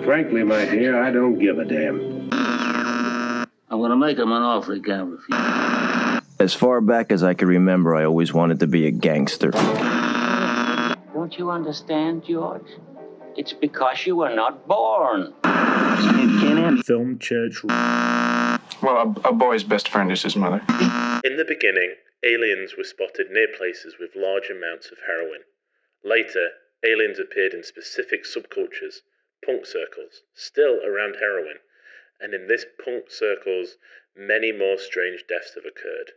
Frankly, my dear, I don't give a damn. I'm gonna make him an offer he can't refuse. As far back as I can remember, I always wanted to be a gangster. Don't you understand, George? It's because you were not born. Film church. Well, a boy's best friend is his mother. In the beginning, aliens were spotted near places with large amounts of heroin. Later, aliens appeared in specific subcultures, punk circles, still around heroin, and in this punk circles, many more strange deaths have occurred.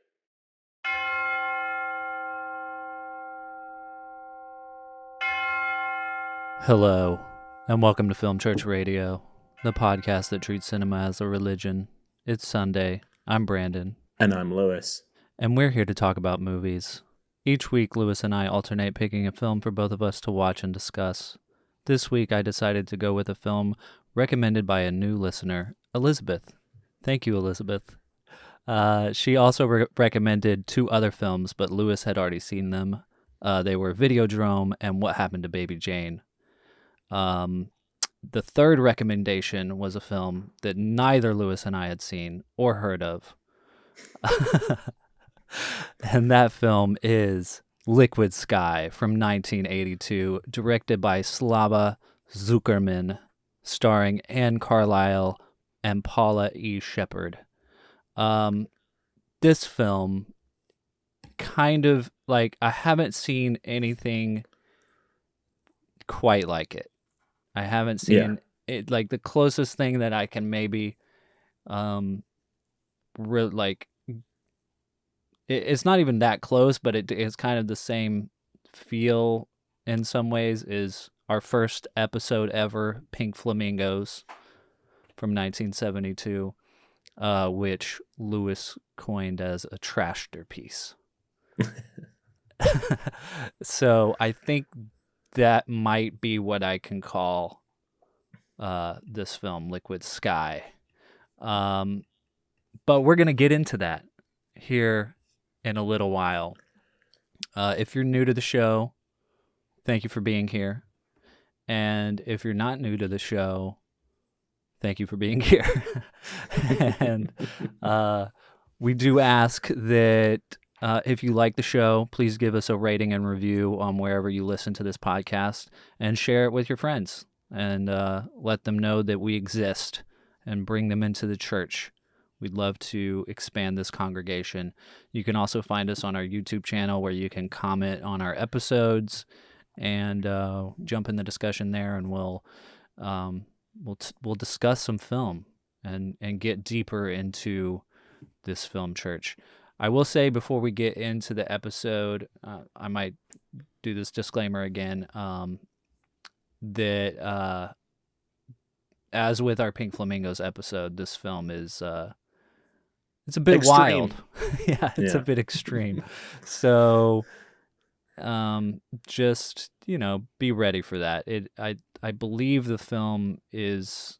Hello, and welcome to Film Church Radio, the podcast that treats cinema as a religion. It's Sunday. I'm Branden. And I'm Lewis. And we're here to talk about movies. Each week, Lewis and I alternate picking a film for both of us to watch and discuss. This week, I decided to go with a film recommended by a new listener, Elizabeth. Thank you, Elizabeth. She also recommended two other films, but Lewis had already seen them. They were Videodrome and What Happened to Baby Jane. The third recommendation was a film that neither Lewis and I had seen or heard of. And that film is Liquid Sky from 1982, directed by Slava Zuckerman, starring Anne Carlisle and Paula E. Shepherd. This film, kind of like, I haven't seen anything quite like it. I haven't seen it. Like, the closest thing that I can maybe it's not even that close, but it's kind of the same feel in some ways, is our first episode ever, Pink Flamingos from 1972, which Lewis coined as a trashterpiece. So I think that might be what I can call this film, Liquid Sky. But we're going to get into that here in a little while. If you're new to the show, thank you for being here. And if you're not new to the show, thank you for being here. And we do ask that if you like the show, please give us a rating and review on wherever you listen to this podcast, and share it with your friends, and let them know that we exist, and bring them into the church. We'd love to expand this congregation. You can also find us on our YouTube channel, where you can comment on our episodes and jump in the discussion there, and we'll discuss some film and get deeper into this film church. I will say, before we get into the episode, I might do this disclaimer again, that as with our Pink Flamingos episode, this film is it's a bit extreme. wild. It's a bit extreme. So just, be ready for that. I believe the film is,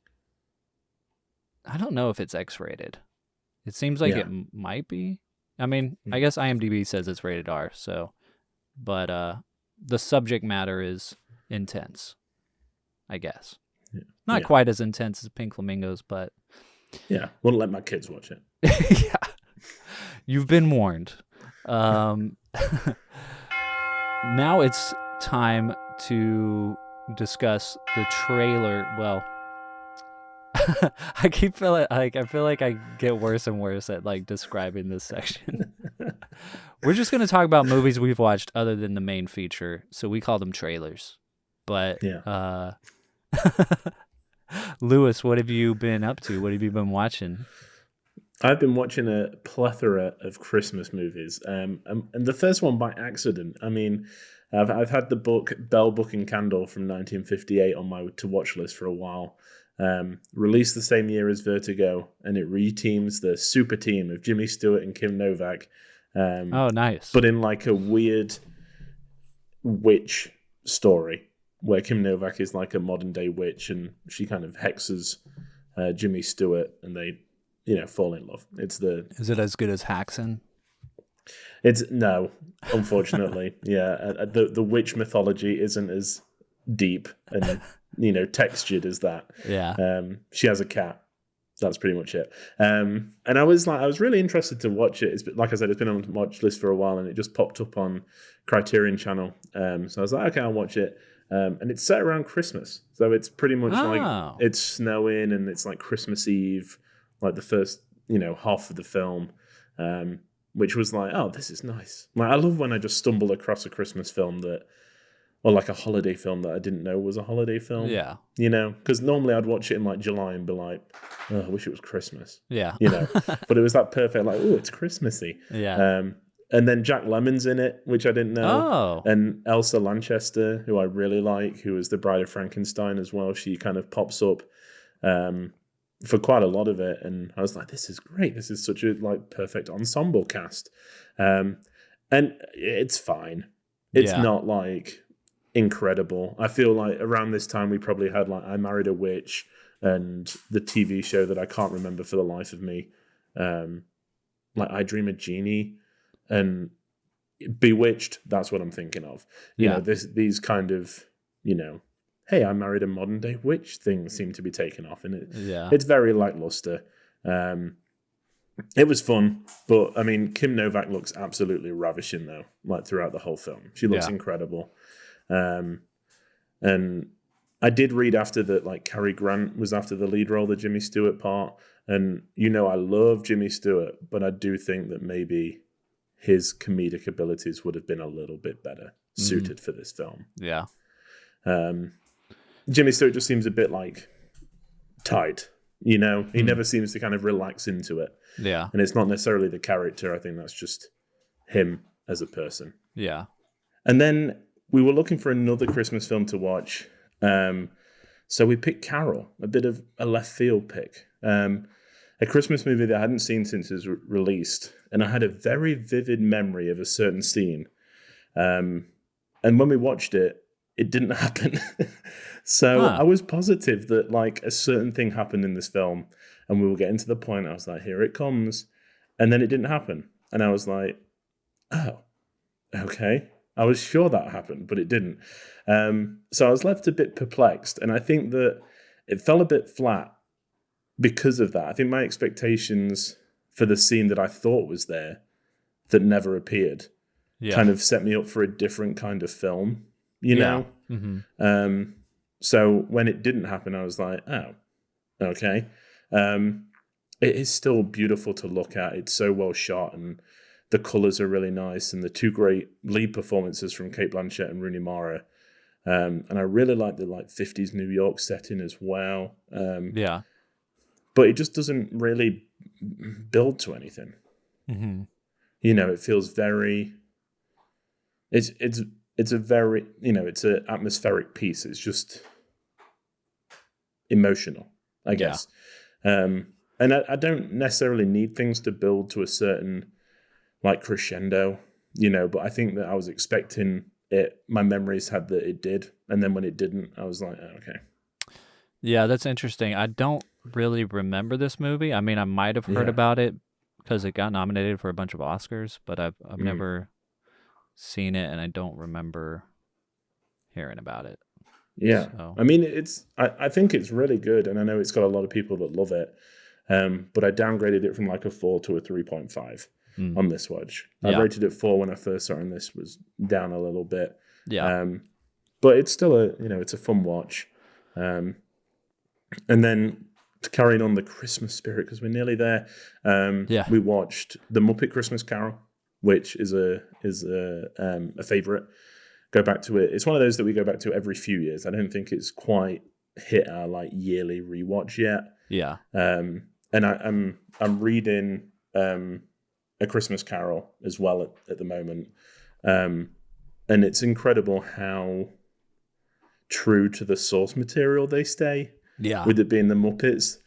I don't know if it's X-rated. It seems like it might be. I mean, I guess IMDb says it's rated R, so, but the subject matter is intense, I guess. Not quite as intense as Pink Flamingos, but... Yeah, wouldn't let my kids watch it. Yeah. You've been warned. Now it's time to discuss the trailer. Well, I feel like I get worse and worse at describing this section. We're just going to talk about movies we've watched other than the main feature, so we call them trailers. But Lewis, what have you been up to? What have you been watching? I've been watching a plethora of Christmas movies, and the first one by accident. I mean, I've had the book Bell, Book and Candle from 1958 on my to-watch list for a while. Released the same year as Vertigo, and it reteams the super team of Jimmy Stewart and Kim Novak. Oh, nice. But in a weird witch story, where Kim Novak is like a modern-day witch, and she kind of hexes Jimmy Stewart, and they, fall in love. Is it as good as Haxan? No, unfortunately. The witch mythology isn't as deep and textured as that. Yeah. She has a cat. That's pretty much it. And I was really interested to watch it. Like I said, it's been on the watch list for a while, and it just popped up on Criterion Channel. So I was like, okay, I'll watch it. And it's set around Christmas, so it's pretty much like it's snowing, and it's like Christmas Eve, like the first half of the film, which was like, oh, this is nice. Like, I love when I just stumble across a Christmas film or like a holiday film that I didn't know was a holiday film. Yeah. Because normally I'd watch it in like July and be like, oh, I wish it was Christmas. Yeah. But it was that perfect, like, oh, it's Christmassy. Yeah. And then Jack Lemmon's in it, which I didn't know. Oh. And Elsa Lanchester, who I really like, who was the Bride of Frankenstein as well. She kind of pops up for quite a lot of it. And I was like, this is great. This is such a like perfect ensemble cast. And it's fine. It's not like incredible. I feel like around this time we probably had like I Married a Witch and the TV show that I can't remember for the life of me, like I Dream a Genie and Bewitched. That's what I'm thinking of. These kind of hey, I married a modern day witch things seem to be taken off, and it's very lackluster. It was fun, but I mean, Kim Novak looks absolutely ravishing though, like throughout the whole film. She looks incredible. And I did read after that, like Cary Grant was after the lead role, the Jimmy Stewart part. And I love Jimmy Stewart, but I do think that maybe his comedic abilities would have been a little bit better suited for this film. Yeah. Jimmy Stewart just seems a bit like tight, he never seems to kind of relax into it. Yeah. And it's not necessarily the character. I think that's just him as a person. Yeah. And then we were looking for another Christmas film to watch. So we picked Carol, a bit of a left field pick. A Christmas movie that I hadn't seen since it was released. And I had a very vivid memory of a certain scene. And when we watched it, it didn't happen. So I was positive that like a certain thing happened in this film, and we were getting to the point, I was like, here it comes. And then it didn't happen. And I was like, oh, okay. I was sure that happened, but it didn't. So I was left a bit perplexed. And I think that it fell a bit flat because of that. I think my expectations for the scene that I thought was there that never appeared kind of set me up for a different kind of film, know? Mm-hmm. So when it didn't happen, I was like, oh, okay. It is still beautiful to look at. It's so well shot, and the colors are really nice, and the two great lead performances from Cate Blanchett and Rooney Mara. And I really like the 50s New York setting as well. But it just doesn't really build to anything. Mm-hmm. It feels very. It's a very it's an atmospheric piece. It's just emotional, I guess. And I don't necessarily need things to build to a certain crescendo, but I think that I was expecting it. My memories had that it did, and then when it didn't, I was like, oh, okay. Yeah, that's interesting. I don't really remember this movie. I mean, I might have heard about it because it got nominated for a bunch of Oscars, but I've never seen it, and I don't remember hearing about it. Yeah, so. I mean, I think it's really good, and I know it's got a lot of people that love it. But I downgraded it from a 4 to a 3.5 on this watch. I rated it 4 when I first saw it, and this was down a little bit. Yeah. But it's still it's a fun watch. And then carrying on the Christmas spirit, because we're nearly there. We watched The Muppet Christmas Carol, which is a favorite. Go back to it. It's one of those that we go back to every few years. I don't think it's quite hit our yearly rewatch yet. Yeah. And I'm reading A Christmas Carol as well at the moment. And it's incredible how true to the source material they stay. Yeah. With it being the Muppets.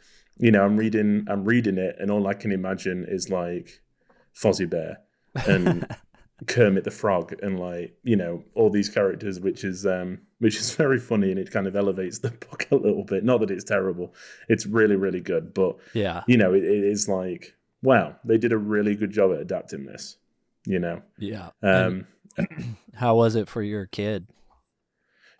I'm reading it, and all I can imagine is Fozzie Bear and Kermit the Frog and all these characters, which is very funny, and it kind of elevates the book a little bit. Not that it's terrible. It's really, really good. But it is wow, they did a really good job at adapting this, Yeah. How was it for your kid?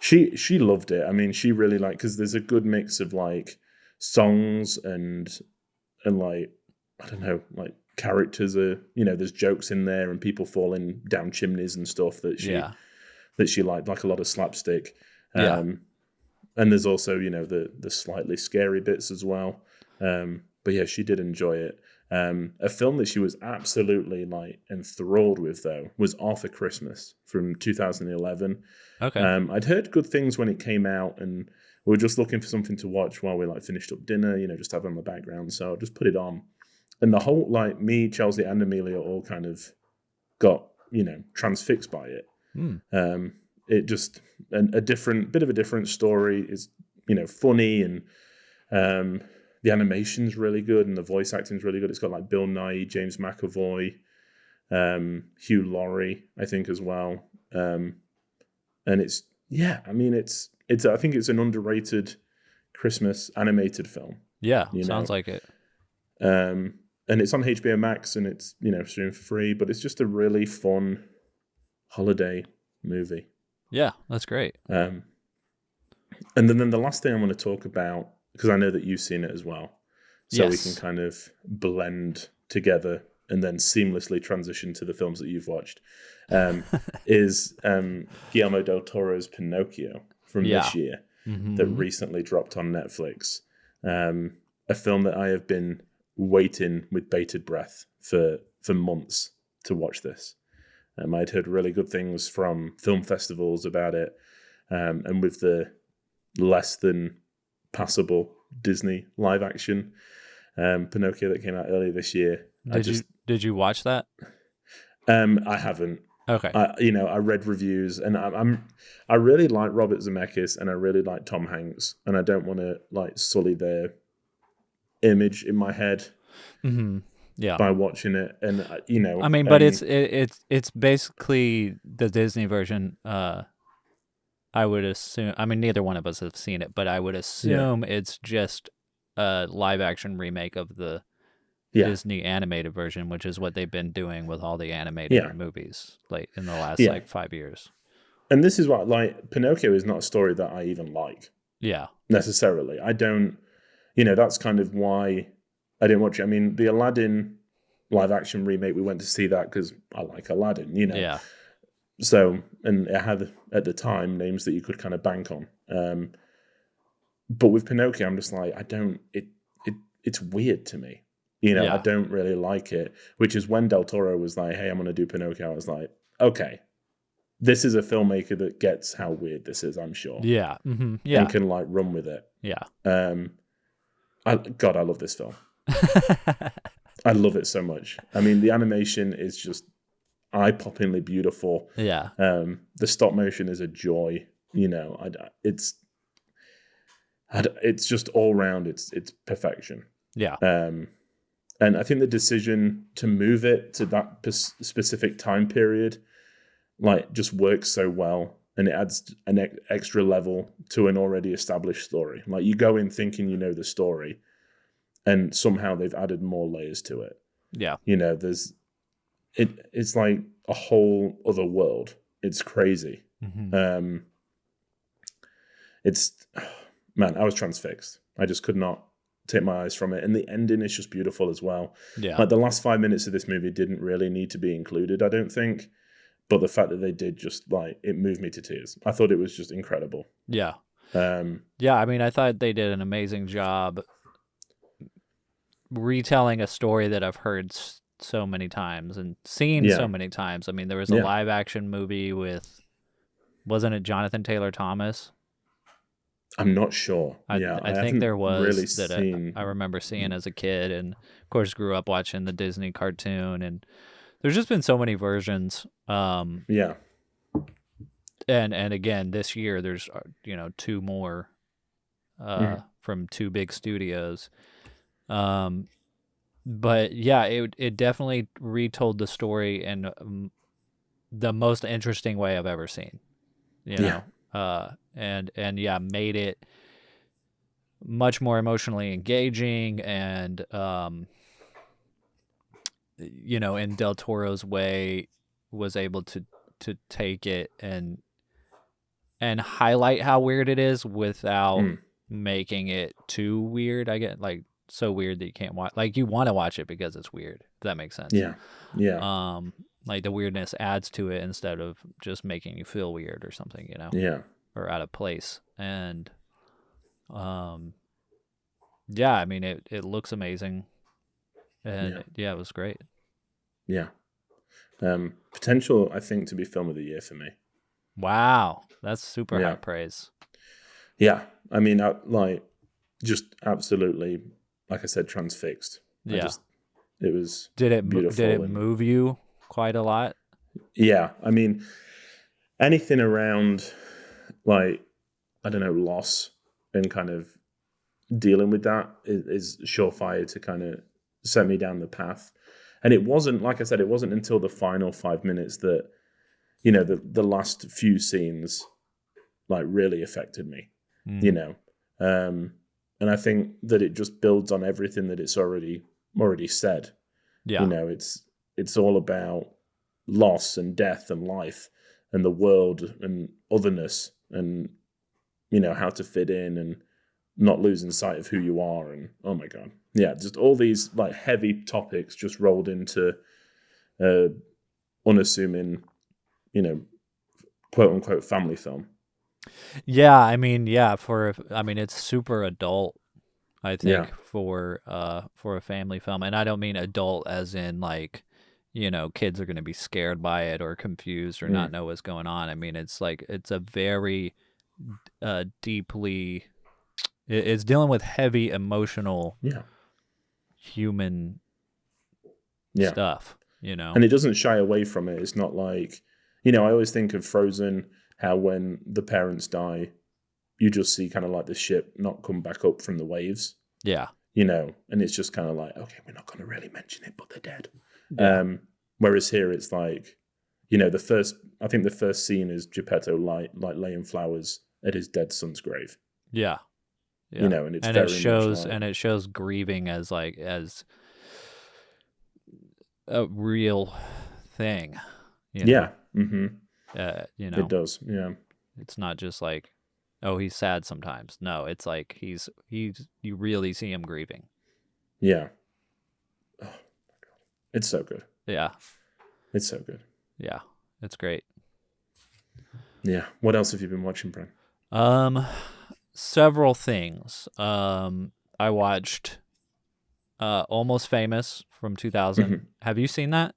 She loved it. I mean, she really liked, because there's a good mix of like songs and like, I don't know, like characters are, there's jokes in there and people falling down chimneys and stuff that she liked, like a lot of slapstick. And there's also, the slightly scary bits as well. But yeah, she did enjoy it. A film that she was absolutely like enthralled with, though, was Arthur Christmas from 2011. Okay. I'd heard good things when it came out, and we were just looking for something to watch while we like finished up dinner, just have it on the background. So I just put it on, and the whole, like, me, Chelsea, and Amelia all kind of got transfixed by it. It just a bit of a different story. Is funny, and the animation's really good and the voice acting's really good. It's got like Bill Nighy, James McAvoy, Hugh Laurie, I think, as well. And it's I think it's an underrated Christmas animated film. Yeah, sounds like it. And it's on HBO Max, and it's streaming for free. But it's just a really fun holiday movie. Yeah, that's great. And then the last thing I want to talk about, because I know that you've seen it as well, so we can kind of blend together and then seamlessly transition to the films that you've watched, is Guillermo del Toro's Pinocchio from this year that recently dropped on Netflix. A film that I have been waiting with bated breath for months to watch this. I'd heard really good things from film festivals about it, and with the less than passable Disney live action Pinocchio that came out earlier this year. Did you watch that? I haven't. Okay. I read reviews, and I really like Robert Zemeckis, and I really like Tom Hanks, and I don't want to like sully their image in my head. Yeah. By watching it, and I mean, but it's basically the Disney version. I would assume. I mean, neither one of us have seen it, but I would assume it's just a live action remake of the Disney animated version, which is what they've been doing with all the animated movies, like in the last like 5 years. And this is what, like, Pinocchio is not a story that I even like. Yeah. Necessarily, I don't. That's kind of why I didn't watch it. I mean, the Aladdin live action remake, we went to see that because I like Aladdin, Yeah. So, and it had at the time names that you could kind of bank on. But with Pinocchio, I'm just like, it's weird to me. I don't really like it, which is when Del Toro was like, hey, I'm going to do Pinocchio. I was like, okay, this is a filmmaker that gets how weird this is, I'm sure. Yeah. Mm-hmm. Yeah. And can like run with it. Yeah. I love this film. I love it so much. I mean, the animation is just eye-poppingly beautiful. Yeah. The stop motion is a joy. It's just all round. It's perfection. Yeah. And I think the decision to move it to that specific time period, like, just works so well, and it adds an extra level to an already established story. Like, you go in thinking you know the story, and somehow they've added more layers to it. Yeah. It's like a whole other world. It's crazy. Mm-hmm. I was transfixed. I just could not take my eyes from it. And the ending is just beautiful as well. Yeah. Like, the last 5 minutes of this movie didn't really need to be included, I don't think. But the fact that they did, just like, it moved me to tears. I thought it was just incredible. Yeah. Yeah, I mean, I thought they did an amazing job retelling a story that I've heard so many times and seen so many times. I mean, there was a live action movie with, wasn't it Jonathan Taylor Thomas? I'm not sure. I think there was really that I remember seeing as a kid, and of course grew up watching the Disney cartoon, and there's just been so many versions. And again, this year there's two more from two big studios. But yeah, it definitely retold the story in the most interesting way I've ever seen. And made it much more emotionally engaging, and in Del Toro's way was able to take it and and highlight how weird it is without making it too weird. I get like so weird that you can't watch. Like you want to watch it because it's weird. If that makes sense. Yeah. Yeah. Like the weirdness adds to it instead of just making you feel weird or something, you know. Yeah. Or out of place. And yeah, I mean it looks amazing. And it was great. Yeah. Potential, I think, to be film of the year for me. Wow. That's super high praise. Yeah. I mean, just absolutely, like I said, transfixed. Yeah. It was Did beautiful. it move you quite a lot? Yeah. I mean, anything around, like, I don't know, loss and kind of dealing with that is surefire to kind of set me down the path. And it wasn't, like I said, it wasn't until the final 5 minutes that, you know, the last few scenes, like, really affected me, you know. And I think that it just builds on everything that it's already said. Yeah. You know, it's all about loss and death and life and the world and otherness and, you know, how to fit in and not losing sight of who you are. And oh my God. Yeah, just all these like heavy topics just rolled into unassuming, you know, quote unquote family film. Yeah, I mean, it's super adult, I think, for a family film. And I don't mean adult as in like, you know, kids are going to be scared by it or confused or not know what's going on. I mean, it's like it's a very deeply it's dealing with heavy emotional human stuff, you know. And it doesn't shy away from it. It's not like, you know, I always think of Frozen, how when the parents die, you just see kind of like the ship not come back up from the waves. Yeah. You know, and it's just kind of like, okay, we're not going to really mention it, but they're dead. Yeah. Whereas here it's like, you know, the first scene is Geppetto like laying flowers at his dead son's grave. Yeah. Yeah. You know, and it's and very it shows much like, and it shows grieving as a real thing. You know? Yeah. Mm-hmm. You know, it does. Yeah. It's not just like, oh, he's sad sometimes. No, it's like he's you really see him grieving. Yeah. Oh my God. It's so good. Yeah. It's so good. Yeah. It's great. Yeah. What else have you been watching, Brent? Several things. I watched Almost Famous from 2000. Mm-hmm. Have you seen that?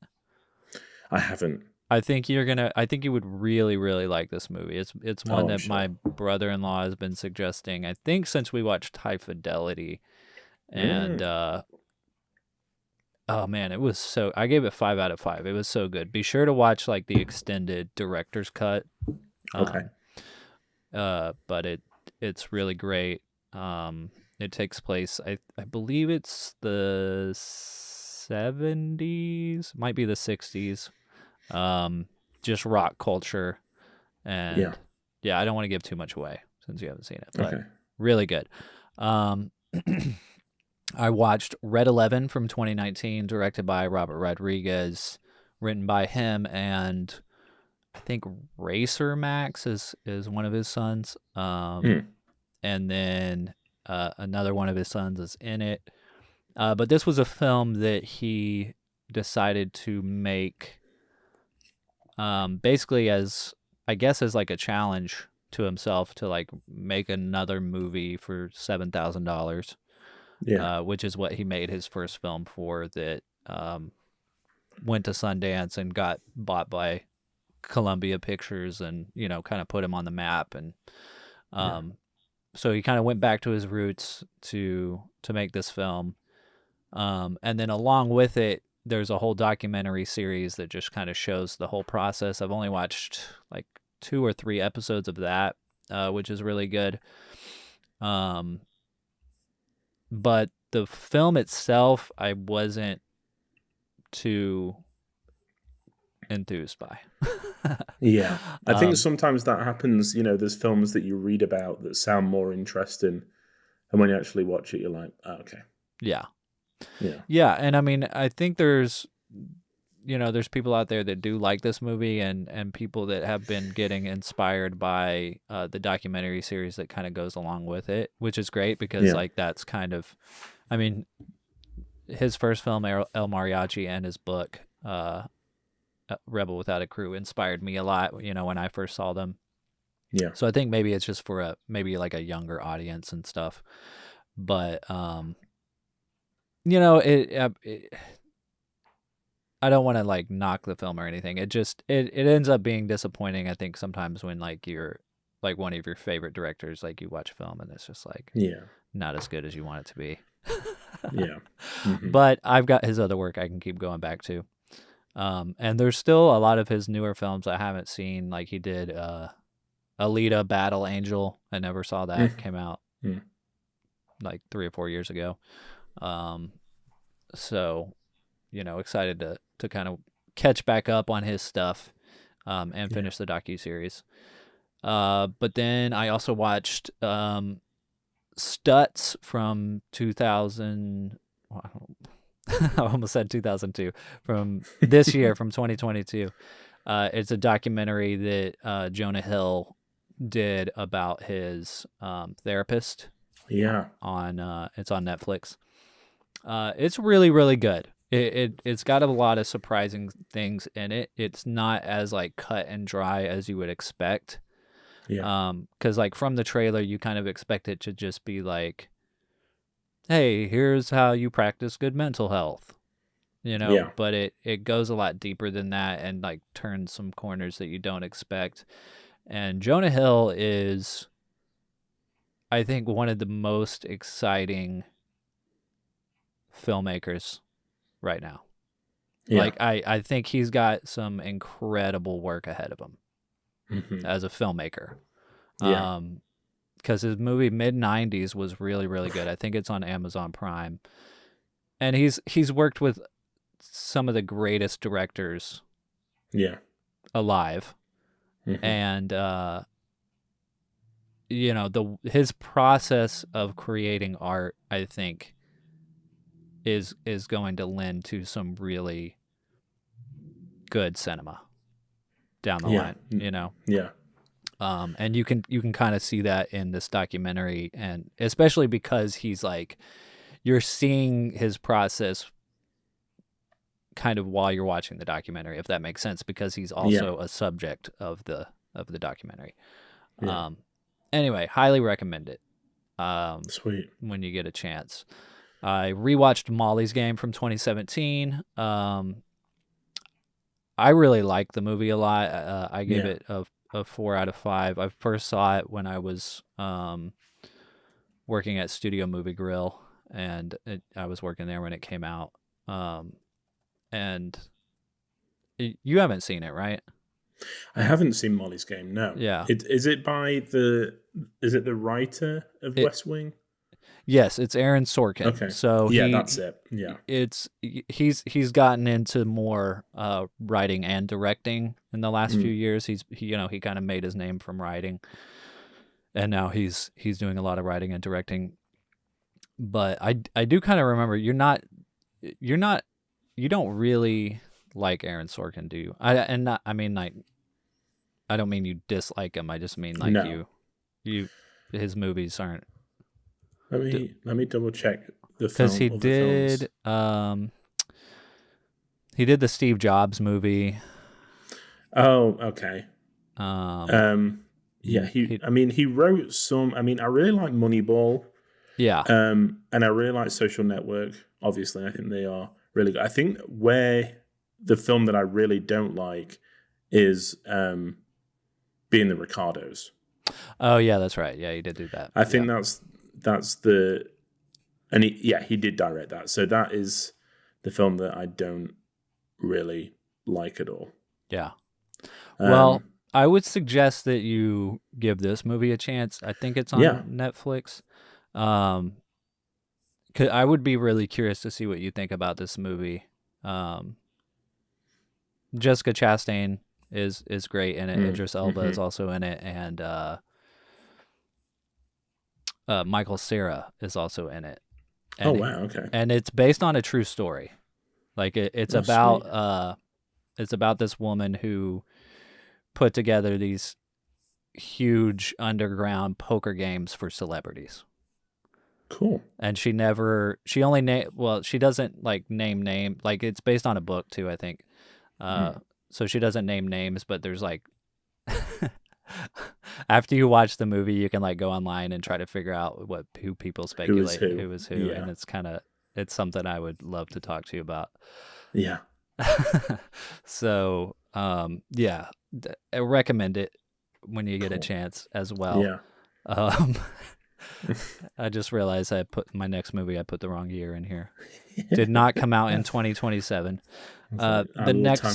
I haven't. I think you would really, really like this movie. It's one that sure. my brother-in-law has been suggesting, I think, since we watched High Fidelity. And oh man, it was I gave it 5 out of 5. It was so good. Be sure to watch like the extended director's cut. Okay. But it's really great. It takes place, I believe it's the 70s, might be the 60s. Just rock culture, and I don't want to give too much away since you haven't seen it, but really good. I watched Red 11 from 2019, directed by Robert Rodriguez, written by him, and I think Racer Max is one of his sons. And then another one of his sons is in it. But this was a film that he decided to make basically as like a challenge to himself to like make another movie for $7,000. Which is what he made his first film for, that went to Sundance and got bought by Columbia Pictures, and, you know, kind of put him on the map. And so he kind of went back to his roots to make this film. And then along with it, there's a whole documentary series that just kind of shows the whole process. I've only watched like 2 or 3 episodes of that, which is really good. But the film itself, I wasn't too enthused by. I think sometimes that happens. You know, there's films that you read about that sound more interesting, and when you actually watch it, you're like, oh, okay. Yeah, and I mean, I think there's there's people out there that do like this movie, and people that have been getting inspired by the documentary series that kind of goes along with it, which is great because like that's kind of, I mean, his first film El Mariachi and his book Rebel Without a Crew inspired me a lot, when I first saw them. Yeah. So I think maybe it's just for maybe like a younger audience and stuff, but I don't want to like knock the film or anything. It just it ends up being disappointing, I think, sometimes when like you're like one of your favorite directors, like you watch a film and it's just like not as good as you want it to be. Yeah. Mm-hmm. But I've got his other work I can keep going back to. And there's still a lot of his newer films I haven't seen. Like he did Alita Battle Angel. I never saw that. It came out like 3 or 4 years ago. So, excited to kind of catch back up on his stuff and finish the docuseries. But then I also watched Stutz from 2000. I almost said 2002. From this year, from 2022. It's a documentary that Jonah Hill did about his therapist. Yeah. It's on Netflix. It's really, really good. It's got a lot of surprising things in it. It's not as like cut and dry as you would expect. Yeah. Because like from the trailer, you kind of expect it to just be like, hey, here's how you practice good mental health. But it goes a lot deeper than that and like turns some corners that you don't expect. And Jonah Hill is, I think, one of the most exciting filmmakers right now. Yeah. Like I think he's got some incredible work ahead of him as a filmmaker. Yeah. Because his movie mid-90s was really, really good. I think it's on Amazon Prime. And he's worked with some of the greatest directors alive. And his process of creating art, I think, is going to lend to some really good cinema down the line, Yeah. And you can kind of see that in this documentary, and especially because he's like, you're seeing his process kind of while you're watching the documentary, if that makes sense, because he's also a subject of the documentary. Anyway, highly recommend it. Sweet. When you get a chance. I rewatched Molly's Game from 2017. I really liked the movie a lot. I gave it a 4 out of 5. I first saw it when I was working at Studio Movie Grill, and I was working there when it came out. And you haven't seen it, right? I haven't seen Molly's Game. No. Yeah. Is it the writer of West Wing? Yes, it's Aaron Sorkin. Okay. So that's it. Yeah. He's gotten into more writing and directing in the last few years. He kind of made his name from writing, and now he's doing a lot of writing and directing. But I do kind of remember you don't really like Aaron Sorkin, do you? I don't mean you dislike him. I just mean like you his movies aren't. Let me double check the film. Because he did the Steve Jobs movie. Oh, okay. He wrote some. I really like Moneyball. Yeah. And I really like Social Network. Obviously, I think they are really good. I think where the film that I really don't like is Being the Ricardos. Oh yeah, that's right. Yeah, he did do that. I think that's the, and he did direct that. So that is the film that I don't really like at all. Yeah. Well, I would suggest that you give this movie a chance. I think it's on Netflix. 'Cause I would be really curious to see what you think about this movie. Jessica Chastain is great in it. Idris Elba is also in it, and Michael Cera is also in it. And wow, okay. And it's based on a true story. Like it's about It's about this woman who put together these huge underground poker games for celebrities. Cool. And she doesn't like name, like it's based on a book too, I think. So she doesn't name names, but there's like, after you watch the movie, you can like go online and try to figure out who people speculate who is who. Yeah. And it's something I would love to talk to you about. Yeah. So, I recommend it when you get a chance as well. Yeah. I just realized I put the wrong year in here. Did not come out in 2027. Time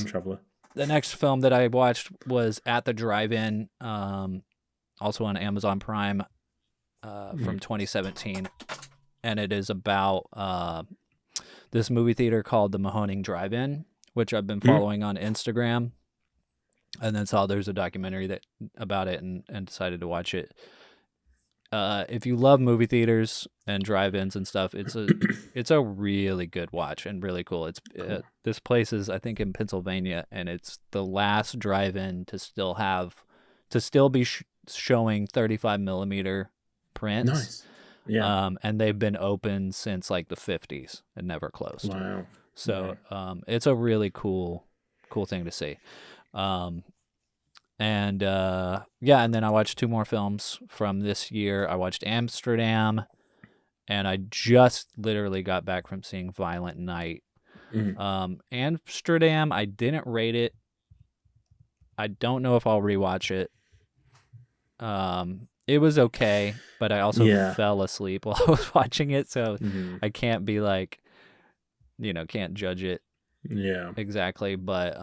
traveler. The next film that I watched was At the Drive-In, also on Amazon Prime, from 2017, and it is about this movie theater called the Mahoning Drive-In, which I've been following on Instagram, and then saw there's a documentary about it and decided to watch it. If you love movie theaters and drive-ins and stuff, it's a really good watch and really cool. This place is, I think, in Pennsylvania, and it's the last drive-in to still be showing 35 millimeter prints. Nice. Yeah. And they've been open since like the 50s and never closed. Wow. So it's a really cool thing to see. And then I watched 2 more films from this year. I watched Amsterdam, and I just literally got back from seeing Violent Night. Amsterdam, I didn't rate it. I don't know if I'll rewatch it. It was okay, but I also fell asleep while I was watching it, so I can't be like, can't judge it. Yeah. Exactly, but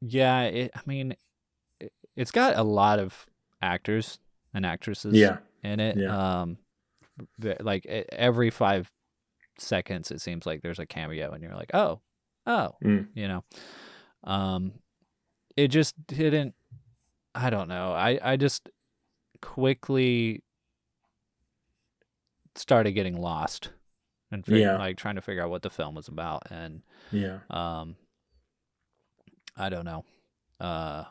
it's got a lot of actors and actresses in it. Yeah. Like every 5 seconds, it seems like there's a cameo, and you're like, oh, it just didn't. I don't know. I just quickly started getting lost and trying to figure out what the film was about, and I don't know. I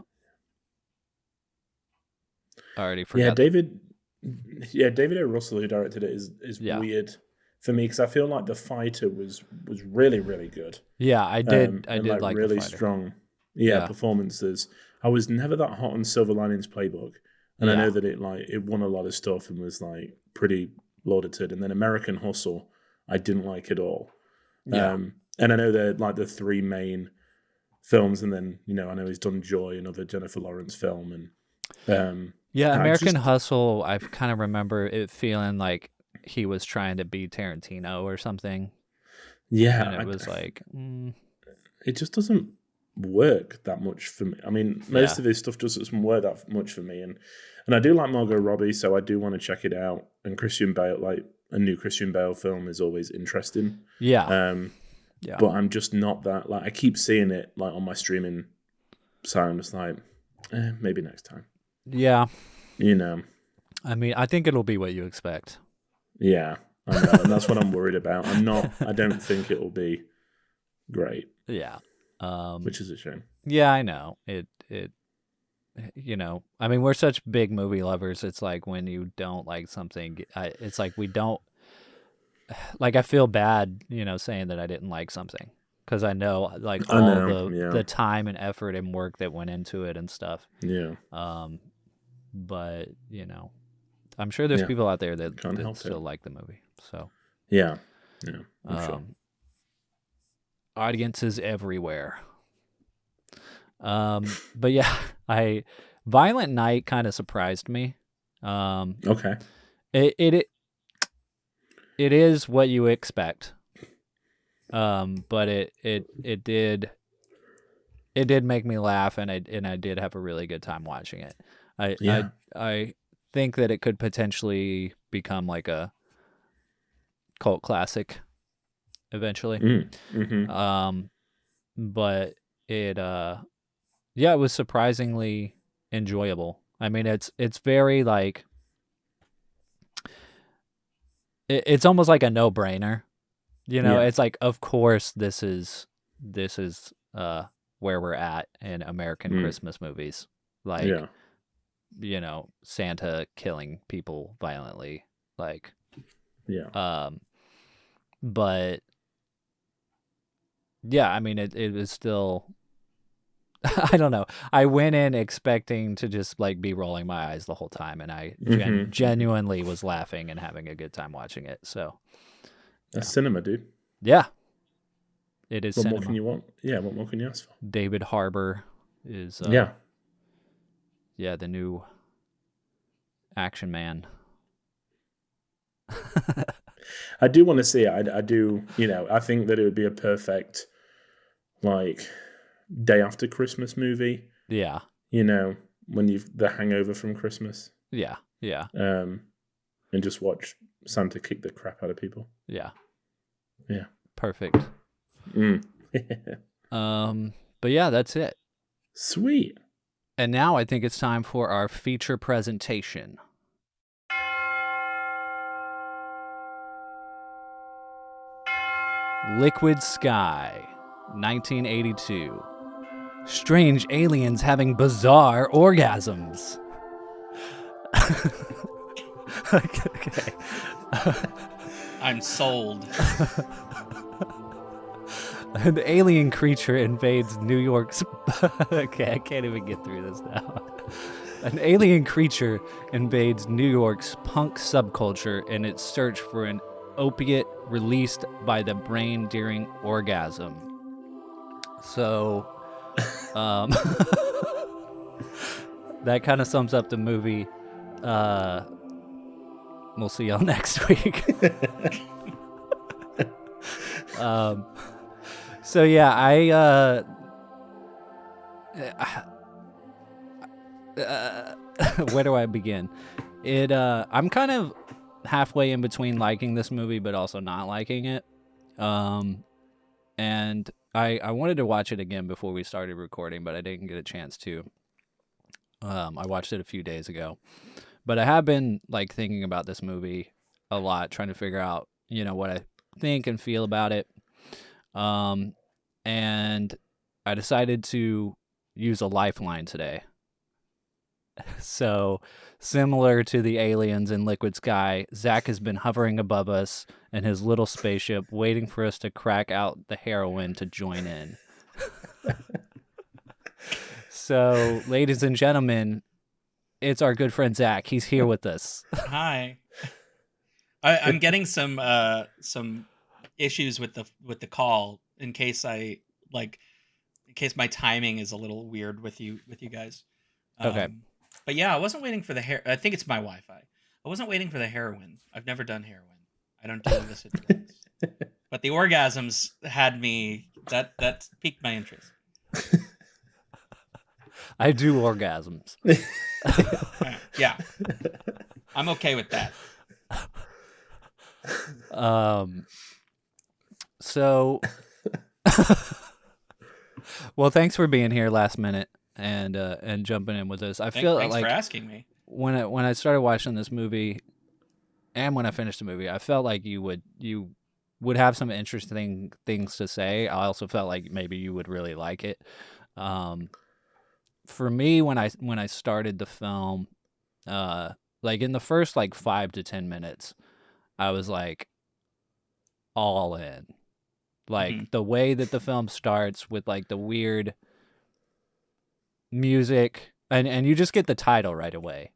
already forgot. David O. Russell, who directed it, is weird for me, because I feel like The Fighter was really, really good. Yeah, I did like really The Fighter. Strong performances. I was never that hot on Silver Linings Playbook, and I know that it won a lot of stuff and was like pretty lauded. And then American Hustle, I didn't like at all. And I know they're like the 3 main films, and then I know he's done Joy, another Jennifer Lawrence film, and American Hustle. I kind of remember it feeling like he was trying to be Tarantino or something. Yeah, and it was like it just doesn't work that much for me. I mean, most of his stuff doesn't work that much for me, and I do like Margot Robbie, so I do want to check it out. And Christian Bale, like a new Christian Bale film, is always interesting. But I'm just not that, like, I keep seeing it like on my streaming side. I'm just like, maybe next time. Yeah. I mean, I think it'll be what you expect. Yeah, I know, and that's what I'm worried about. I don't think it'll be great. Yeah. Which is a shame. Yeah, I know. It I mean, we're such big movie lovers. It's like when you don't like something, it's like we don't, like, I feel bad, saying that I didn't like something, because I know like the time and effort and work that went into it and stuff. Yeah. But I'm sure there's people out there that still like the movie. So yeah, I'm sure. Audiences everywhere. But yeah, Violent Night kind of surprised me. Okay. It is what you expect. But it did make me laugh, and I did have a really good time watching it. I think that it could potentially become like a cult classic eventually. But it it was surprisingly enjoyable. I mean, it's very like, it's almost like a no-brainer. It's like, of course this is where we're at in American Christmas movies. Like, Santa killing people violently. Like, but yeah, I mean, it was still, I don't know. I went in expecting to just like be rolling my eyes the whole time, and I genuinely was laughing and having a good time watching it. So that's cinema, dude. Yeah, it is. What cinema. more can you want? Yeah, what more can you ask for? David Harbour is the new action man. I do want to see it. I do, I think that it would be a perfect, like, day after Christmas movie. Yeah. When you've the hangover from Christmas. Yeah. And just watch Santa kick the crap out of people. Yeah. Yeah. Perfect. But yeah, that's it. Sweet. And now I think it's time for our feature presentation. Liquid Sky, 1982. Strange aliens having bizarre orgasms. Okay. I'm sold. An alien creature invades New York's... Okay, I can't even get through this now. An alien creature invades New York's punk subculture in its search for an opiate released by the brain during orgasm. So, that kind of sums up the movie. We'll see y'all next week. So yeah, where do I begin? I'm kind of halfway in between liking this movie but also not liking it. And I wanted to watch it again before we started recording, but I didn't get a chance to. I watched it a few days ago. But I have been like thinking about this movie a lot, trying to figure out, what I think and feel about it. And I decided to use a lifeline today. So, similar to the aliens in Liquid Sky, Zach has been hovering above us in his little spaceship, waiting for us to crack out the heroin to join in. So, ladies and gentlemen, it's our good friend Zach. He's here with us. Hi. I'm getting some issues with the call in case my timing is a little weird with you guys. Okay. But yeah, I wasn't waiting for the I think it's my Wi-Fi. I wasn't waiting for the heroin. I've never done heroin. I don't do illicit drugs. But the orgasms had me. That piqued my interest. I do orgasms. Yeah. I'm okay with that. So well, thanks for being here last minute and jumping in with us. Thanks like for asking me. When I started watching this movie and when I finished the movie, I felt like you would have some interesting things to say. I also felt like maybe you would really like it. For me, when I started the film, like in the first 5 to 10 minutes, I was like all in. Like the way that the film starts with the weird music, and you just get the title right away,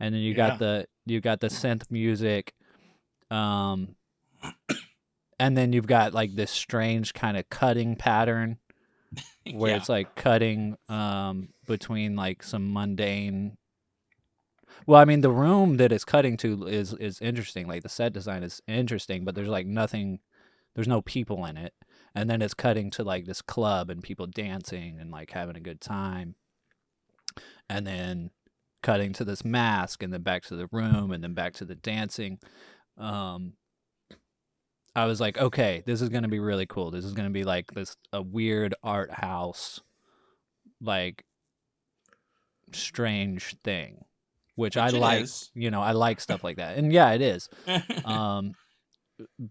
and then you got the synth music, and then you've got this strange kind of cutting pattern where it's cutting between some mundane. Well, I mean, the room that it's cutting to is interesting. The set design is interesting, but there's nothing. There's no people in it, and then it's cutting to this club and people dancing and having a good time, and then cutting to this mask, and then back to the room, and then back to the dancing. I was like, okay, this is gonna be really cool. This is gonna be a weird art house, strange thing, which I like. I like stuff like that, and yeah, it is.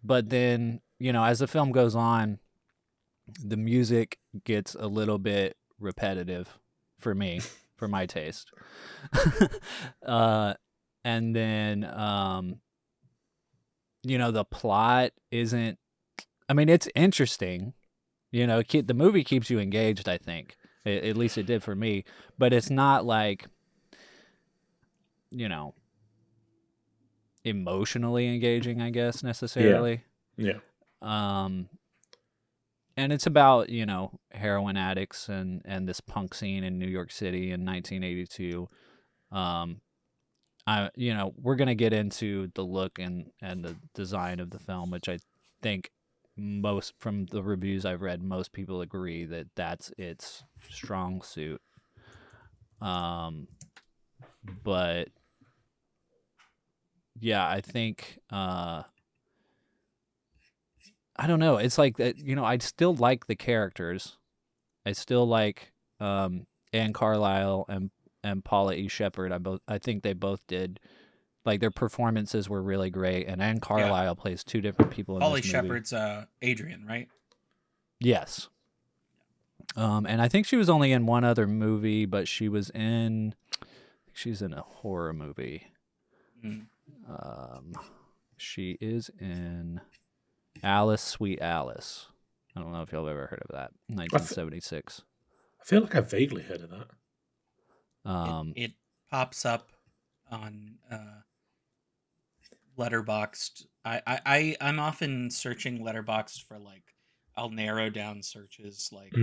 But then, as the film goes on, The music gets a little bit repetitive for me, for my taste. And then, the plot isn't, I mean, it's interesting. The movie keeps you engaged, I think. At least it did for me. But it's not like, emotionally engaging, I guess, necessarily. Yeah. And it's about, heroin addicts and this punk scene in New York City in 1982. We're going to get into the look and the design of the film, which I think most, from the reviews I've read, most people agree that that's its strong suit. But yeah, I think, I don't know. It's like that, I still like the characters. I still like Anne Carlisle and Paula E. Shepherd. I think they both did, like, their performances were really great. And Anne Carlisle plays two different people in Paula this movie. Shepherd's Adrian, right? Yes. And I think she was only in one other movie, but she's in a horror movie. She is in Alice, Sweet Alice. I don't know if y'all ever heard of that. 1976. I feel like I vaguely heard of that. It pops up on Letterboxd. I'm often searching Letterboxd for, like, I'll narrow down searches like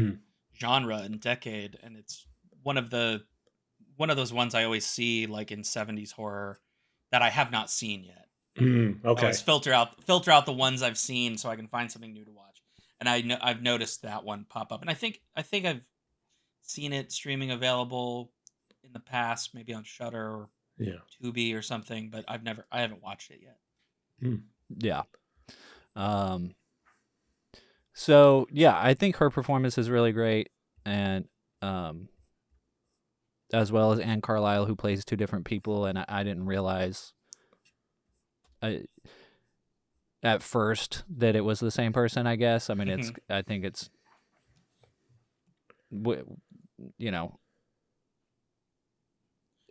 genre and decade, and it's one of those ones I always see, like, in 70s horror that I have not seen yet. Okay. I always filter out the ones I've seen so I can find something new to watch. And I've noticed that one pop up, and I think I've seen it streaming available in the past, maybe on Shudder or Tubi or something, but I haven't watched it yet. Yeah. So yeah, I think her performance is really great, and as well as Anne Carlisle, who plays two different people, and I didn't realize at first that it was the same person, I guess. I mean, I think it's, It's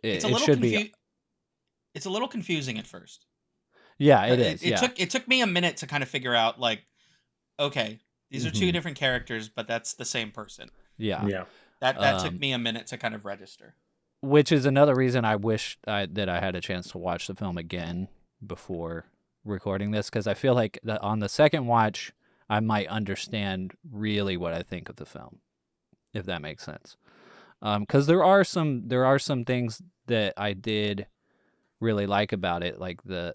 a it little should be. It's a little confusing at first. Yeah, it is. It took me a minute to kind of figure out, like, okay, these are two different characters, but that's the same person. Yeah. That took me a minute to kind of register. Which is another reason I wish that I had a chance to watch the film again before recording this, because I feel like on the second watch, I might understand really what I think of the film, if that makes sense. Because there are some things that I did really like about it, like the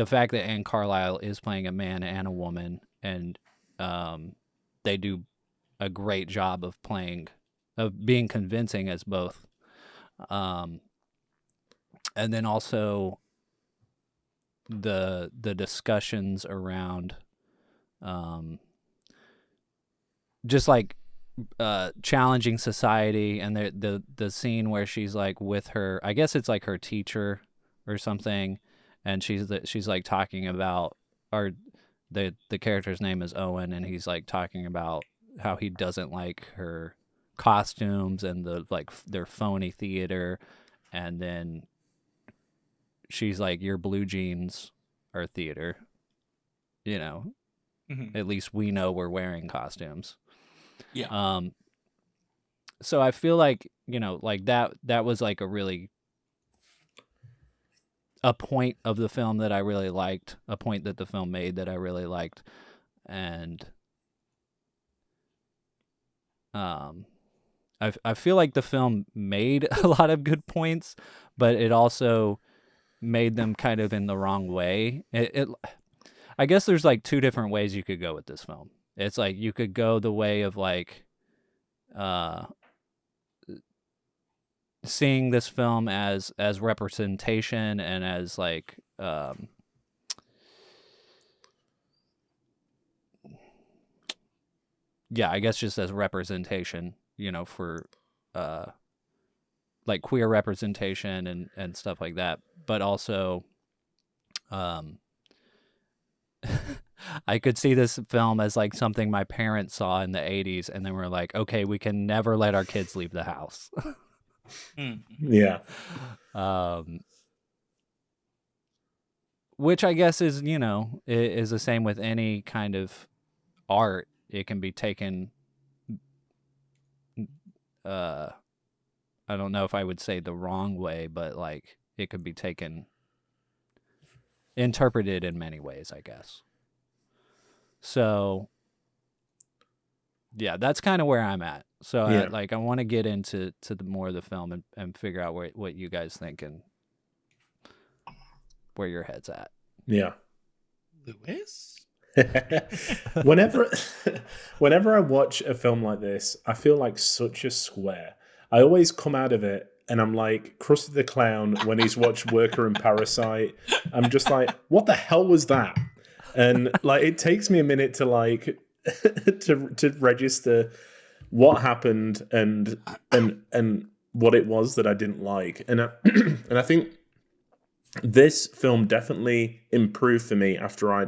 fact that Anne Carlisle is playing a man and a woman, and they do a great job of being convincing as both. And then also the discussions around just like challenging society, and the scene where she's like with her, I guess it's like her teacher or something, and she's like talking about, or the character's name is Owen, and he's like talking about how he doesn't like her costumes and their phony theater, and then she's like, your blue jeans are theater, at least we know we're wearing costumes. So I feel like, like that was like a point of the film that I really liked, a point that the film made that I really liked. And I feel like the film made a lot of good points, but it also made them kind of in the wrong way. I guess there's like two different ways you could go with this film. It's like you could go the way of like seeing this film as representation and as like I guess just as representation, for like queer representation and stuff like that. But also I could see this film as like something my parents saw in the 80s, and then we're like, okay, we can never let our kids leave the house. Yeah. Which I guess is, is the same with any kind of art. It can be taken, I don't know if I would say the wrong way, but like it could be interpreted in many ways, I guess. So, yeah, that's kind of where I'm at. So, Yeah. I want to get into the more of the film and figure out what you guys think and where your head's at. Yeah. Lewis? Whenever I watch a film like this, I feel like such a square. I always come out of it and I'm like Krusty the Clown when he's watched Worker and Parasite. I'm just like, what the hell was that? And like, it takes me a minute to like to register what happened and what it was that I didn't like. And and I think this film definitely improved for me after I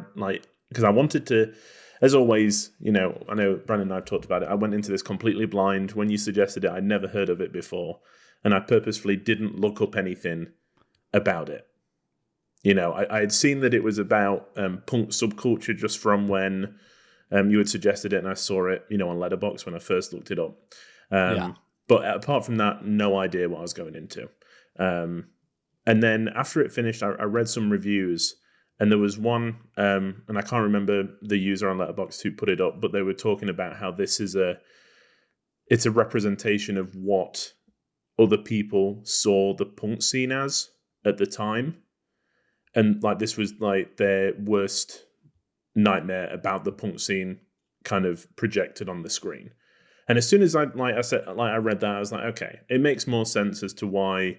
because I wanted to, as always, I know Branden and I've talked about it. I went into this completely blind. When you suggested it, I'd never heard of it before. And I purposefully didn't look up anything about it. I had seen that it was about punk subculture just from when you had suggested it, and I saw it, on Letterboxd when I first looked it up. But apart from that, no idea what I was going into. And then after it finished, I read some reviews, and there was one, and I can't remember the user on Letterboxd who put it up, but they were talking about how this is it's a representation of what other people saw the punk scene as at the time. And like this was like their worst nightmare about the punk scene kind of projected on the screen. And as soon as I read that, I was like, okay, it makes more sense as to why,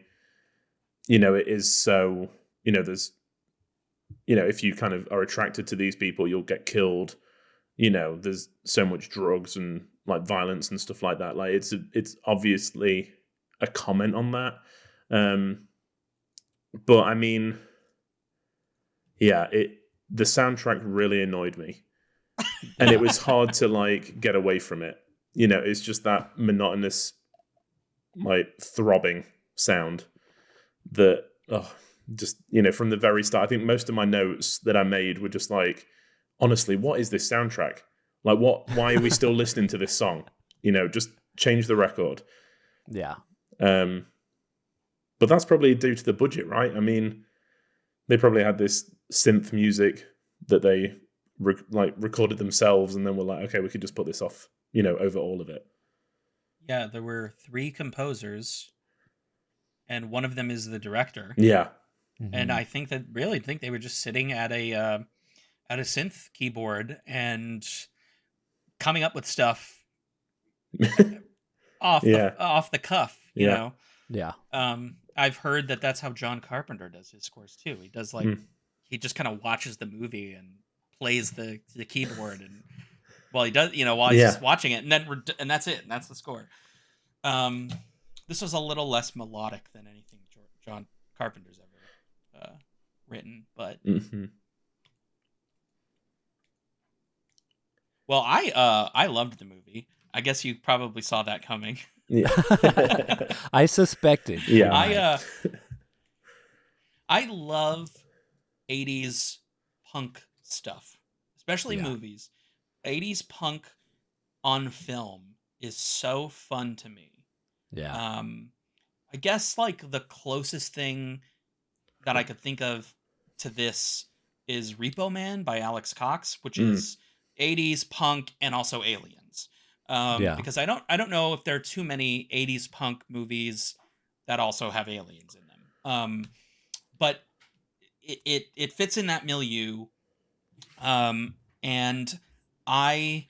it is so, there's, if you kind of are attracted to these people, you'll get killed. There's so much drugs and like violence and stuff like that. Like it's obviously a comment on that. But I mean, yeah, the soundtrack really annoyed me, and it was hard to like get away from it. It's just that monotonous, like throbbing sound that, just from the very start. I think most of my notes that I made were just like, honestly, what is this soundtrack? Like, why are we still listening to this song? Just change the record. Yeah. But that's probably due to the budget, right? I mean, they probably had this synth music that they recorded themselves, and then were like, okay, we could just put this off, over all of it. Yeah, there were 3 composers, and one of them is the director. Yeah. Mm-hmm. And I think they were just sitting at a synth keyboard and coming up with stuff off the cuff, you know. Yeah. I've heard that's how John Carpenter does his scores too. He does he just kind of watches the movie and plays the keyboard, and while he does, while he's just watching it, and that's it, and that's the score. This was a little less melodic than anything John Carpenter's ever written, but well, I loved the movie. I guess you probably saw that coming. Yeah. I suspected. Yeah. I love 80s punk stuff, especially movies. 80s punk on film is so fun to me. Yeah. I guess like the closest thing that I could think of to this is Repo Man by Alex Cox, which is 80s punk and also aliens. Because I don't know if there are too many 80s punk movies that also have aliens in them. But it fits in that milieu. And I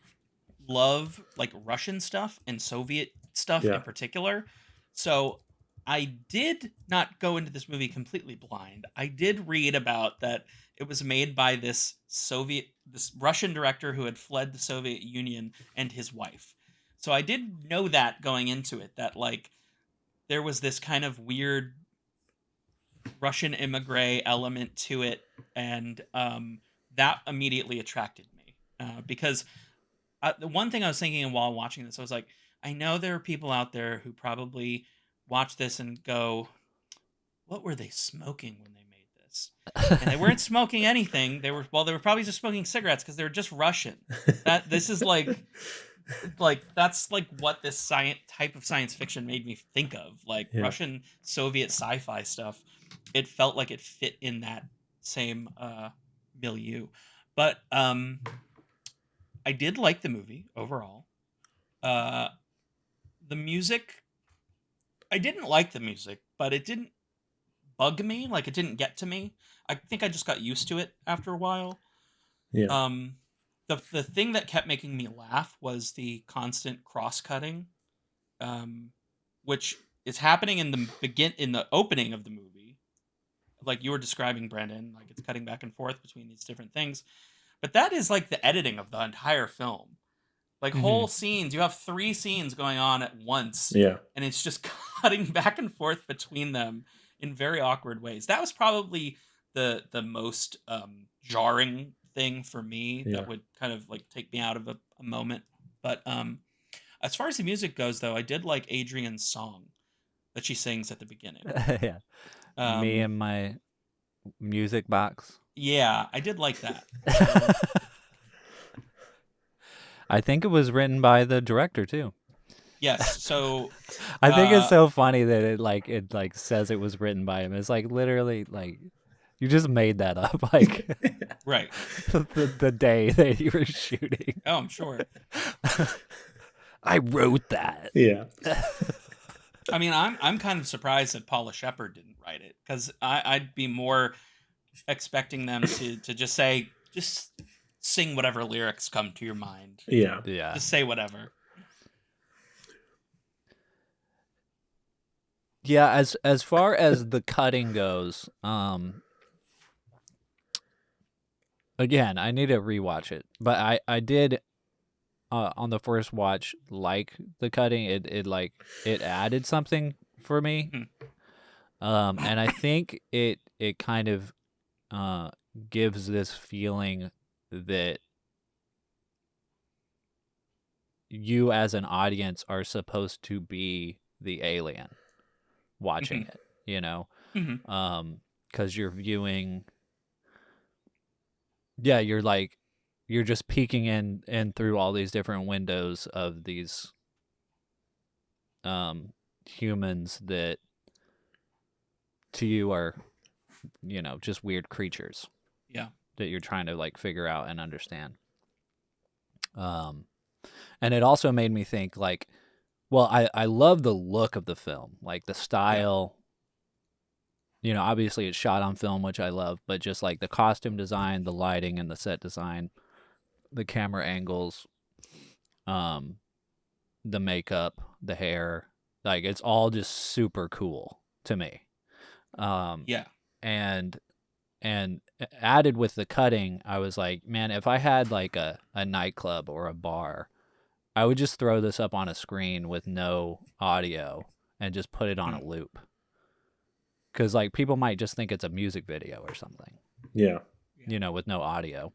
love like Russian stuff and Soviet stuff in particular. So I did not go into this movie completely blind. I did read about that it was made by this Russian director who had fled the Soviet Union and his wife. So I did know that going into it, that like there was this kind of weird Russian immigrant element to it, and that immediately attracted me because the one thing I was thinking while watching this, I was like, I know there are people out there who probably watch this and go, what were they smoking when they made this? And they weren't smoking anything. They were probably just smoking cigarettes because they were just Russian. That this is like that's like what this type of science fiction made me think of, like Russian Soviet sci-fi stuff. It felt like it fit in that same milieu. But I did like the movie overall. The music, I didn't like the music, but it didn't bug me. Like, it didn't get to me. I think I just got used to it after a while. Yeah. The thing that kept making me laugh was the constant cross-cutting, which is happening in the opening of the movie. Like you were describing, Brandon, like it's cutting back and forth between these different things. But that is like the editing of the entire film. Like whole scenes, you have 3 scenes going on at once. Yeah. And it's just cutting back and forth between them in very awkward ways. That was probably the most jarring thing for me that would kind of like take me out of a moment. But as far as the music goes, though, I did like Adrian's song that she sings at the beginning. Yeah. Me and my music box. Yeah, I did like that. I think it was written by the director too. Yes, so I think it's so funny that it says it was written by him. It's like literally like you just made that up, like right. the day that you were shooting. Oh, I'm sure. I wrote that. Yeah. I mean, I'm kind of surprised that Paula Shepherd didn't write it, because I'd be more expecting them to just sing whatever lyrics come to your mind. Yeah. Yeah. Just say whatever. Yeah, as far as the cutting goes, again, I need to rewatch it. But I did on the first watch like the cutting. It added something for me. And I think it kind of gives this feeling that you as an audience are supposed to be the alien watching it, you know, because you're viewing, you're just peeking in through all these different windows of these humans that to you are, you know, just weird creatures. Yeah. That you're trying to like figure out and understand. And it also made me think like, well, I love the look of the film, like the style. You know, obviously it's shot on film, which I love, but just like the costume design, the lighting and the set design, the camera angles, the makeup, the hair, like it's all just super cool to me. And added with the cutting, I was like, man, if I had like a nightclub or a bar, I would just throw this up on a screen with no audio and just put it on a loop. Because like people might just think it's a music video or something. Yeah. You know, with no audio.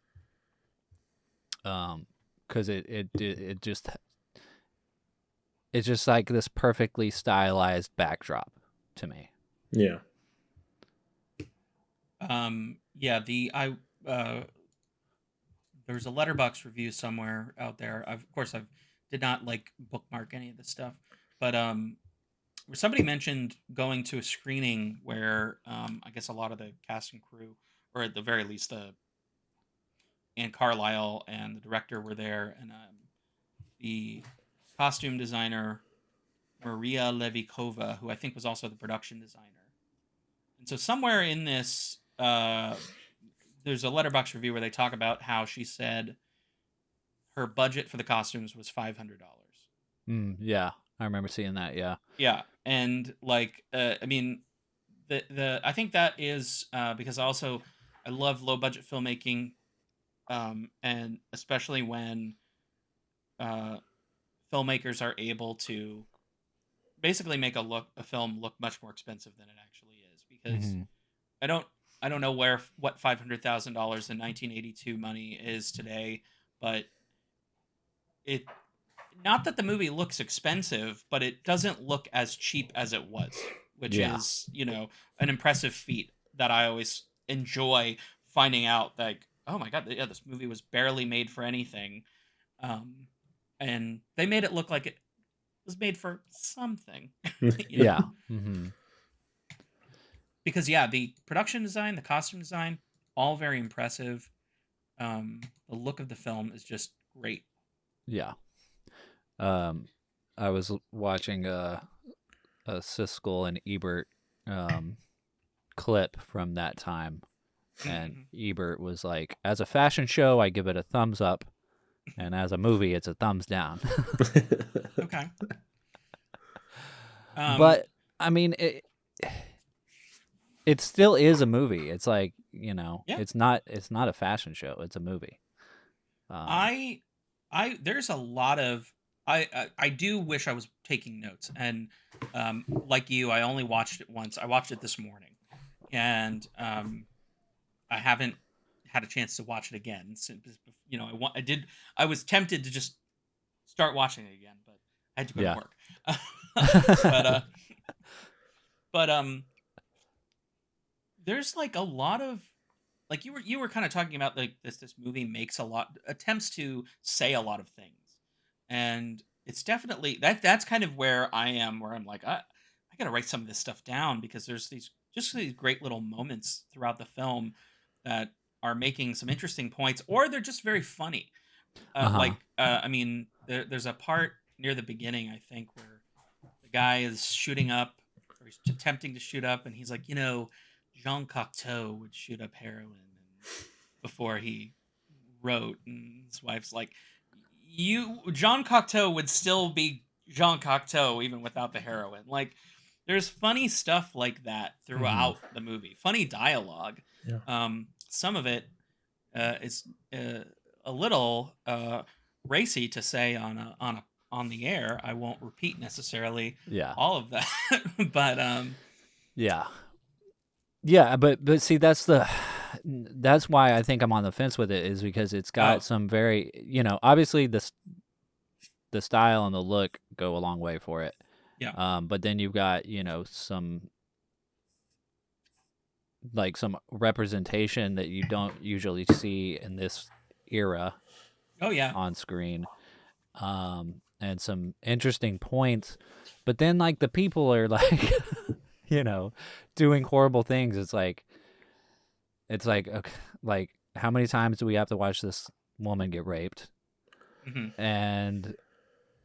Because it's just like this perfectly stylized backdrop to me. Yeah. There's a Letterboxd review somewhere out there. I did not like bookmark any of this stuff, but somebody mentioned going to a screening where I guess a lot of the cast and crew, or at the very least Anne Carlisle and the director were there, and the costume designer Maria Levikova, who I think was also the production designer. And so somewhere in this, there's a Letterboxd review where they talk about how she said her budget for the costumes was $500. Yeah, I remember seeing that. Yeah. Yeah, and like, I mean, I think that is because also I love low budget filmmaking, and especially when filmmakers are able to basically make a film look much more expensive than it actually is, because I don't know what $500,000 in 1982 money is today, but it not that the movie looks expensive, but it doesn't look as cheap as it was, which is, an impressive feat that I always enjoy finding out, like, oh my god, yeah, this movie was barely made for anything. And they made it look like it was made for something. Yeah. Mm-hmm. Because the production design, the costume design, all very impressive. The look of the film is just great. Yeah. I was watching a Siskel and Ebert clip from that time, and Ebert was like, as a fashion show, I give it a thumbs up, and as a movie, it's a thumbs down. Okay. But I mean, it still is a movie. It's like, it's not a fashion show. It's a movie. There's a lot of I do wish I was taking notes, and like you, I only watched it once. I watched it this morning, and I haven't had a chance to watch it again since, I was tempted to just start watching it again, but I had to go to work. but there's like a lot of, like, you were kind of talking about, like, this movie makes attempts to say a lot of things, and it's definitely that's kind of where I am, where I'm like, I gotta write some of this stuff down, because there's these great little moments throughout the film that are making some interesting points, or they're just very funny. I mean, there's a part near the beginning, I think, where the guy is shooting up, or he's attempting to shoot up, and he's like, Jean Cocteau would shoot up heroin before he wrote, and his wife's like, Jean Cocteau would still be Jean Cocteau even without the heroin. Like, there's funny stuff like that throughout the movie. Funny dialogue. Yeah. Some of it is a little racy to say on the air. I won't repeat necessarily all of that, but yeah, but see, that's why I think I'm on the fence with it, is because it's got some very, obviously the style and the look go a long way for it. Yeah. But then you've got, some representation that you don't usually see in this era. Oh yeah. On screen. And some interesting points, but then, like, the people are like doing horrible things. It's like, okay, like, how many times do we have to watch this woman get raped? Mm-hmm. And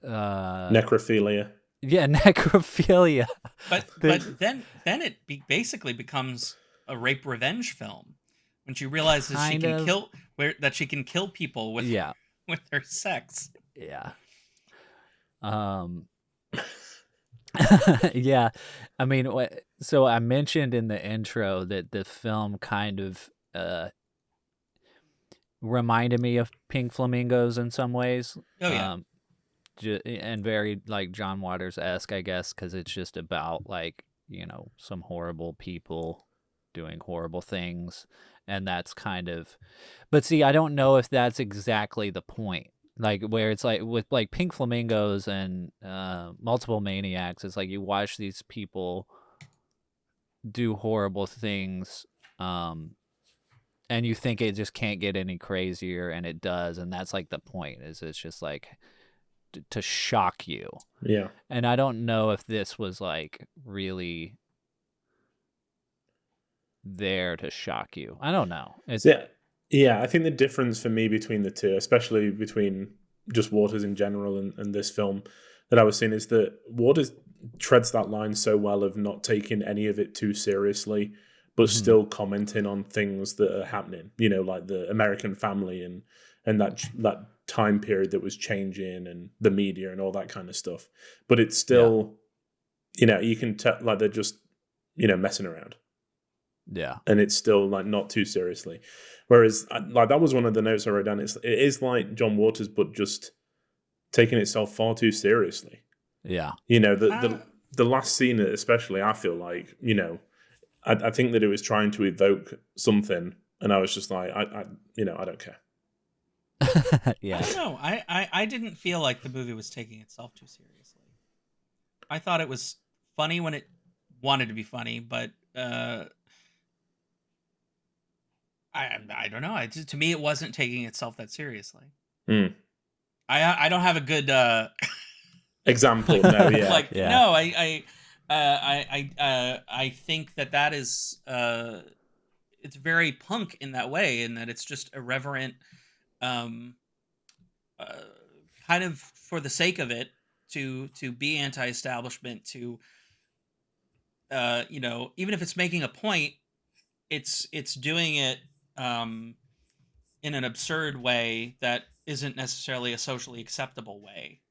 necrophilia. Yeah, necrophilia. But then it basically becomes a rape revenge film when she realizes she can kill people with her sex. Yeah. Yeah, I mean, so I mentioned in the intro that the film kind of reminded me of Pink Flamingos in some ways. Oh yeah. And very, like, John Waters-esque, I guess, because it's just about, like, some horrible people doing horrible things, and that's kind of. But see, I don't know if that's exactly the point. Like, where it's like with, like, Pink Flamingos and Multiple Maniacs, it's like you watch these people do horrible things, and you think it just can't get any crazier, and it does, and that's, like, the point, is it's just like to shock you. Yeah. And I don't know if this was, like, really there to shock you. I don't know. Yeah, I think the difference for me between the two, especially between just Waters in general and this film that I was seeing, is that Waters treads that line so well of not taking any of it too seriously, but still commenting on things that are happening, like the American family and that time period that was changing, and the media and all that kind of stuff. But it's still, you can tell, like, they're just, messing around. Yeah. And it's still, like, not too seriously. Whereas, like, that was one of the notes I wrote down. It is like John Waters, but just taking itself far too seriously. Yeah. The last scene, especially, I feel like, I think that it was trying to evoke something, and I was just like, I don't care. Yeah. I don't know. I didn't feel like the movie was taking itself too seriously. I thought it was funny when it wanted to be funny, but I don't know. To me, it wasn't taking itself that seriously. I don't have a good example. No, yeah, like Yeah. no. I think that is it's very punk in that way, in that it's just irreverent, kind of for the sake of it, to be anti-establishment, to even if it's making a point, it's doing it in an absurd way that isn't necessarily a socially acceptable way.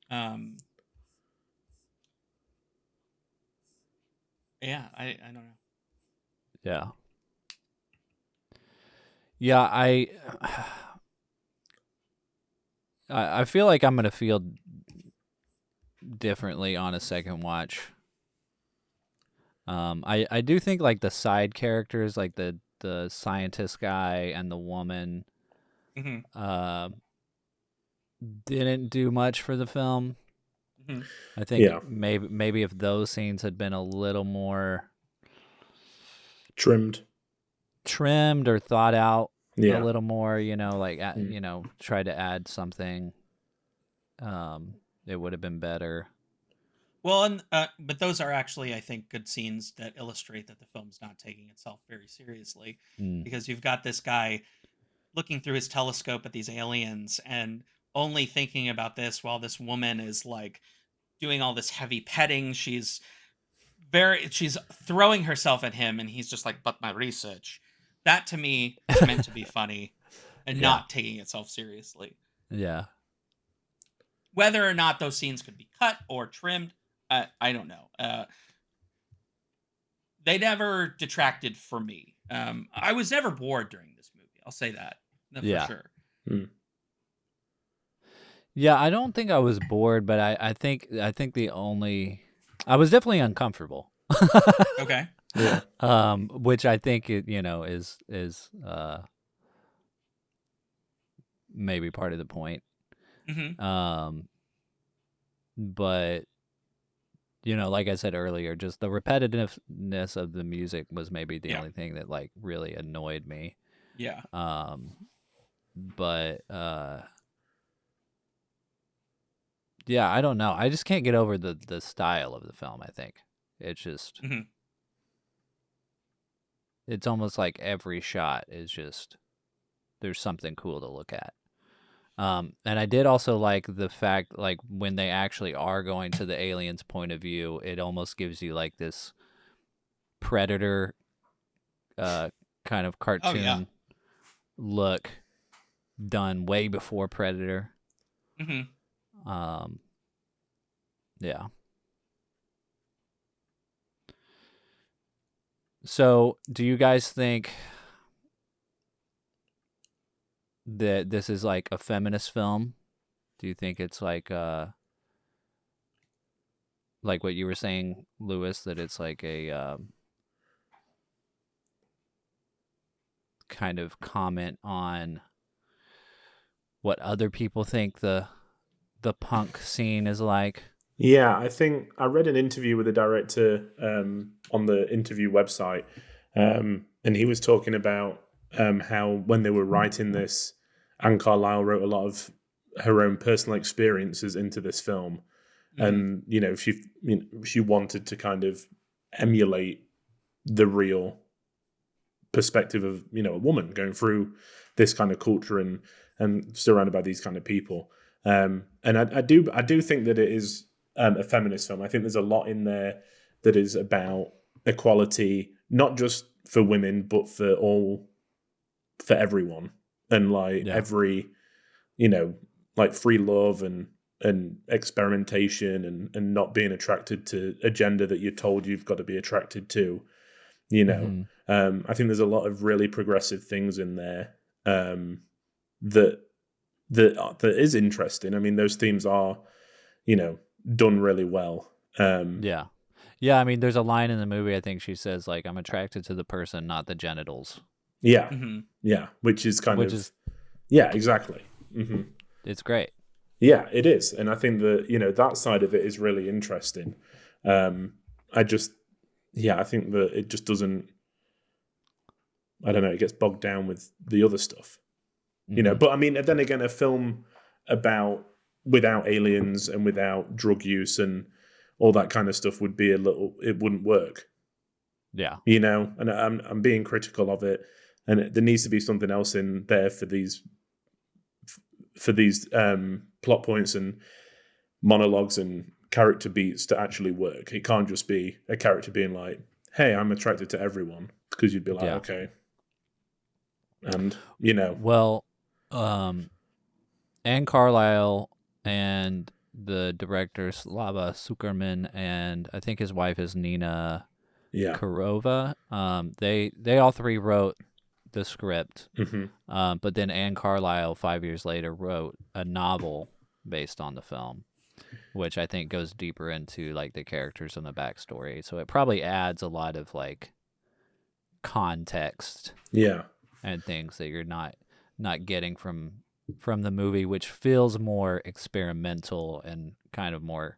Yeah, I don't know. Yeah. Yeah, I feel like I'm gonna feel differently on a second watch. I do think like the side characters, like the scientist guy and the woman, didn't do much for the film. I think maybe if those scenes had been a little more trimmed or thought out a little more, like try to add something, it would have been better. Well, and but those are actually, I think, good scenes that illustrate that the film's not taking itself very seriously, because you've got this guy looking through his telescope at these aliens and only thinking about this while this woman is like doing all this heavy petting. She's throwing herself at him, and he's just like, "But my research." That to me is meant to be funny and not taking itself seriously. Yeah. Whether or not those scenes could be cut or trimmed, I don't know. They never detracted for me. I was never bored during this movie. I'll say that for sure. Yeah, I don't think I was bored, but I think I was definitely uncomfortable. Okay. Yeah. Which I think is maybe part of the point. But like I said earlier, just the repetitiveness of the music was maybe the only thing that like really annoyed me. Yeah. But yeah, I don't know. I just can't get over the style of the film, I think. It's just it's almost like every shot is just there's something cool to look at. And I did also like the fact, like, when they actually are going to the alien's point of view, it almost gives you like this Predator kind of cartoon look done way before Predator. Yeah. So, do you guys think that this is like a feminist film? Do you think it's like what you were saying, Lewis, that it's like a kind of comment on what other people think the punk scene is like? Yeah, I think I read an interview with the director on the interview website, and he was talking about how when they were writing this, Anne Carlisle wrote a lot of her own personal experiences into this film, and she wanted to kind of emulate the real perspective of a woman going through this kind of culture and surrounded by these kind of people. And I do think that it is a feminist film. I think there's a lot in there that is about equality, not just for women, but for everyone, and every, like free love and experimentation and not being attracted to a gender that you're told you've got to be attracted to. I think there's a lot of really progressive things in there that is interesting. I mean, those themes are, done really well. Yeah, Yeah, I mean, there's a line in the movie, I think she says, like, I'm attracted to the person, not the genitals. Yeah, Mm-hmm. yeah, which is kind Which of... is- Yeah, exactly. Mm-hmm. It's great. Yeah, it is. And I think that, that side of it is really interesting. I think that it just doesn't, I don't know, it gets bogged down with the other stuff, Mhm. but I mean, then again, a film without aliens and without drug use and all that kind of stuff it wouldn't work, Yeah. and I'm being critical of it. And there needs to be something else in there for these plot points and monologues and character beats to actually work. It can't just be a character being like, hey, I'm attracted to everyone, because you'd be like, Yeah. okay. And, Well, Anne Carlisle and the director Slava Zuckerman, and I think his wife is Nina yeah. Karova. They all three wrote the script, Mm-hmm. but then Anne Carlisle 5 years later wrote a novel based on the film, which I think goes deeper into like the characters and the backstory. So it probably adds a lot of like context, Yeah. and things that you're not getting from the movie, which feels more experimental and kind of more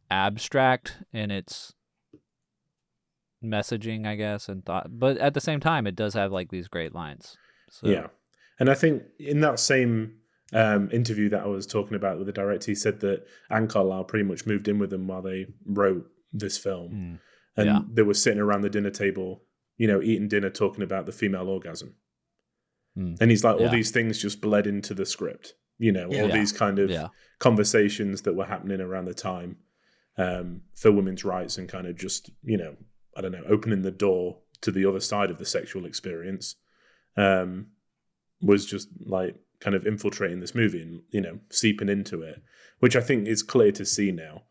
abstract in its messaging, I guess, and thought. But at the same time, it does have like these great lines. So. Yeah. And I think in that same interview that I was talking about with the director, he said that Anne Carlisle pretty much moved in with them while they wrote this film. And they were sitting around the dinner table, eating dinner, talking about the female orgasm. And he's like, all these things just bled into the script, all these kind of conversations that were happening around the time for women's rights, and kind of just, I don't know, opening the door to the other side of the sexual experience, was just like kind of infiltrating this movie and, seeping into it, which I think is clear to see now.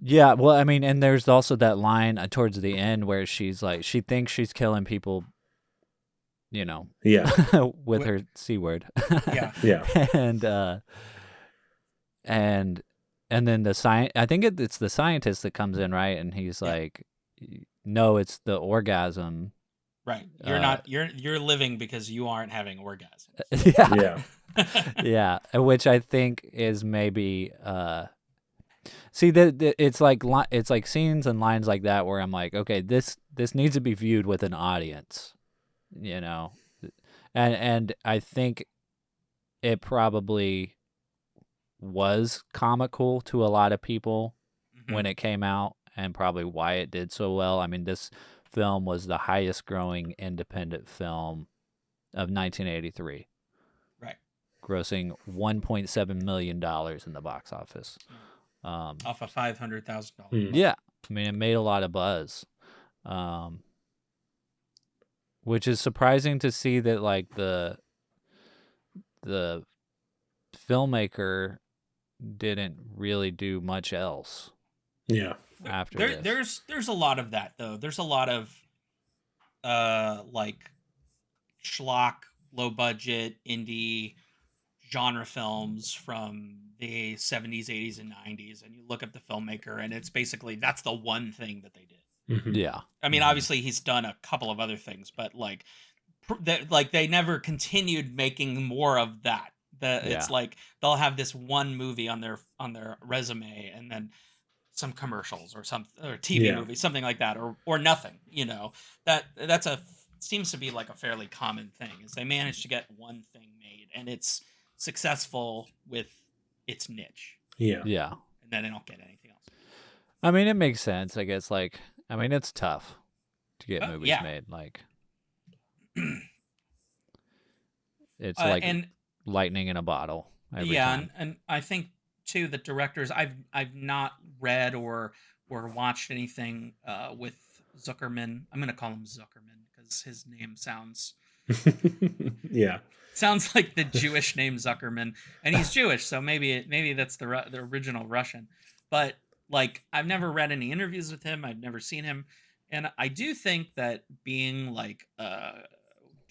Yeah, well, I mean, and there's also that line towards the end where she's like, she thinks she's killing people, with her C word. Yeah. And then I think it's the scientist that comes in, right? And he's like, no, it's the orgasm. Right. You're not, you're living because you aren't having orgasms. Yeah. Which I think is maybe, see that it's like scenes and lines like that where I'm like, okay, this needs to be viewed with an audience, and I think it probably was comical to a lot of people when it came out, and probably why it did so well. I mean, this film was the highest growing independent film of 1983. Right. Grossing $1.7 million in the box office. Off of $500,000. Yeah, I mean, it made a lot of buzz, which is surprising to see that like the filmmaker didn't really do much else. Yeah. After there's a lot of that though. There's a lot of like schlock, low budget indie genre films from the 70s, 80s, and 90s, and you look up the filmmaker, and it's basically that's the one thing that they did. Mm-hmm. Yeah, I mean, obviously he's done a couple of other things, but like they never continued making more of that. It's like they'll have this one movie on their resume, and then some commercials or TV movie, something like that, or nothing. That's seems to be like a fairly common thing, is they manage to get one thing made and it's successful with its niche. Yeah. And then they don't get anything else. I mean, it makes sense. I guess it's tough to get movies made. Like it's like and lightning in a bottle. Every time. And I think too that directors, I've not read or watched anything with Zuckerman. I'm gonna call him Zuckerman because his name sounds sounds like the Jewish name Zuckerman, and he's Jewish, so maybe that's the original Russian. But like, I've never read any interviews with him. I've never seen him, and I do think that being like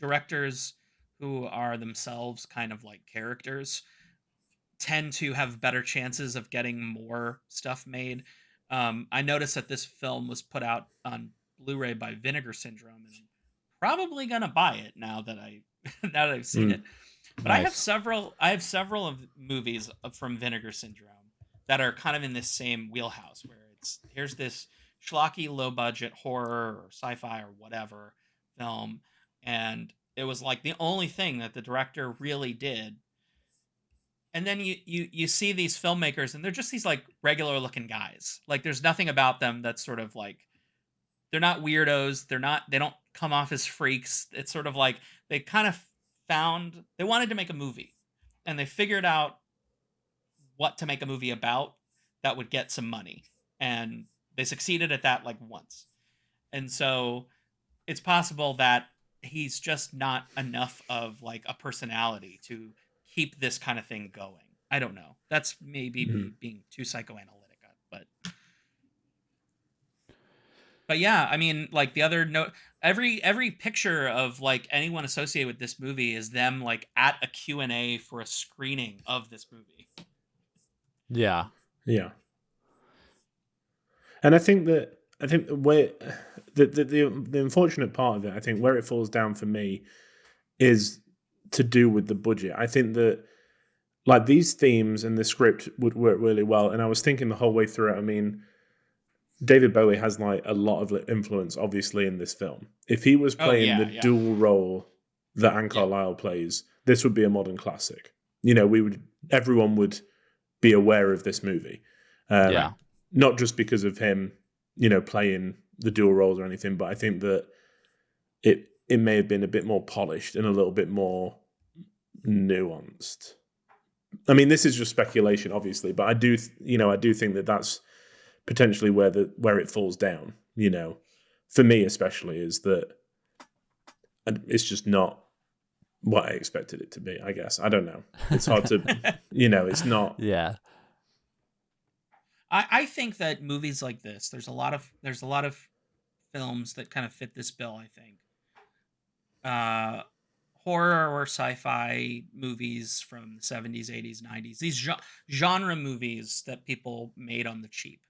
directors who are themselves kind of like characters tend to have better chances of getting more stuff made. I noticed that this film was put out on Blu-ray by Vinegar Syndrome, and I'm probably gonna buy it now that I've seen it. But Nice. I have several of movies from Vinegar Syndrome that are kind of in this same wheelhouse, where here's this schlocky, low budget horror or sci-fi or whatever film, and it was like the only thing that the director really did. And then you see these filmmakers, and they're just these like regular looking guys. Like there's nothing about them that's sort of like, they're not weirdos. They don't come off as freaks. It's sort of like they kind of they wanted to make a movie, and they figured out what to make a movie about that would get some money. And they succeeded at that like once. And so it's possible that he's just not enough of like a personality to keep this kind of thing going. I don't know. That's maybe me being too psychoanalytic, but yeah, I mean, like the other note, every picture of like anyone associated with this movie is them like at a Q&A for a screening of this movie. Yeah. Yeah. And I think where the unfortunate part of it, I think where it falls down for me is to do with the budget. I think that like these themes and the script would work really well. And I was thinking the whole way through it, I mean, David Bowie has like a lot of influence, obviously, in this film. If he was playing the dual role that Anne Carlisle plays, this would be a modern classic. You know, everyone would be aware of this movie. Not just because of him, you know, playing the dual roles or anything, but I think that it may have been a bit more polished and a little bit more nuanced. I mean, this is just speculation, obviously, but I do think that that's potentially where it falls down, you know, for me especially, is that it's just not what I expected it to be, I guess. I don't know. It's hard to, you know, it's not. Yeah. I think that movies like this, there's a lot of films that kind of fit this bill, I think. Horror or sci-fi movies from the 70s, 80s, 90s, these genre movies that people made on the cheap.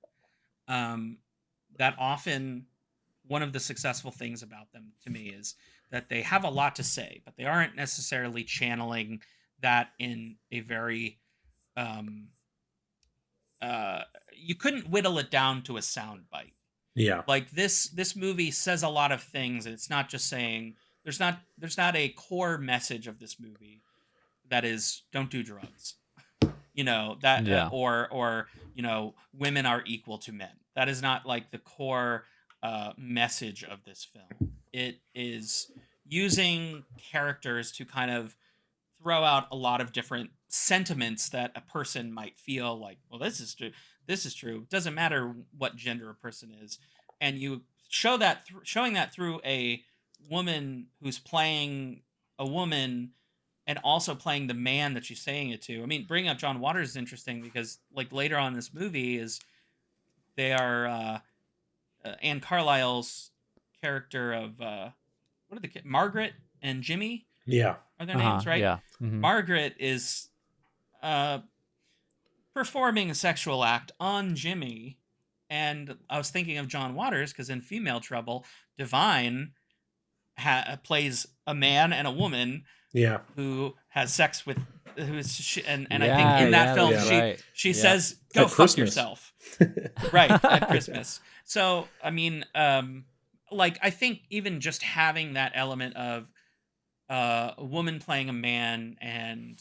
That often, one of the successful things about them to me is that they have a lot to say, but they aren't necessarily channeling that in a very you couldn't whittle it down to a sound bite. Yeah. Like this movie says a lot of things, and it's not just saying, there's not a core message of this movie that is don't do drugs. You know, that or you know, women are equal to men. That is not like the core message of this film. It is using characters to kind of throw out a lot of different sentiments that a person might feel like, well, this is true. It doesn't matter what gender a person is. And you show that showing that through a woman who's playing a woman and also playing the man that she's saying it to. I mean, bringing up John Waters is interesting because like later on in this movie they are Anne Carlisle's character of what are the kids? Margaret and Jimmy? Yeah. Are their names, right? Yeah. Mm-hmm. Margaret is performing a sexual act on Jimmy. And I was thinking of John Waters because in Female Trouble, Divine plays a man and a woman who has sex with I think in that film she says, go fuck yourself. Right, at Christmas. So I mean, like I think even just having that element of a woman playing a man and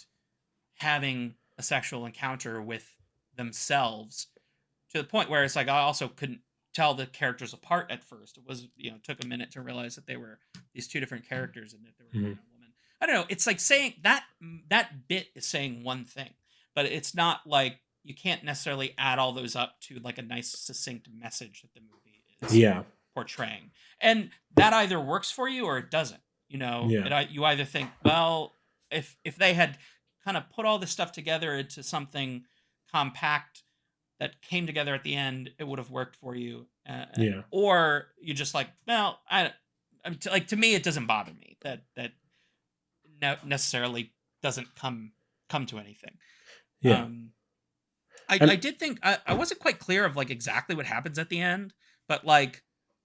having a sexual encounter with themselves to the point where it's like I also couldn't tell the characters apart at first. It was, you know, took a minute to realize that they were these two different characters and that they were man and woman. I don't know. It's like saying that bit is saying one thing, but it's not like you can't necessarily add all those up to like a nice succinct message that the movie is portraying. And that either works for you or it doesn't. You know, you either think, well, if they had kind of put all this stuff together into something compact that came together at the end, it would have worked for you. Or you just like, well, to me, it doesn't bother me that necessarily doesn't come to anything. Yeah. I did think I wasn't quite clear of like exactly what happens at the end, but like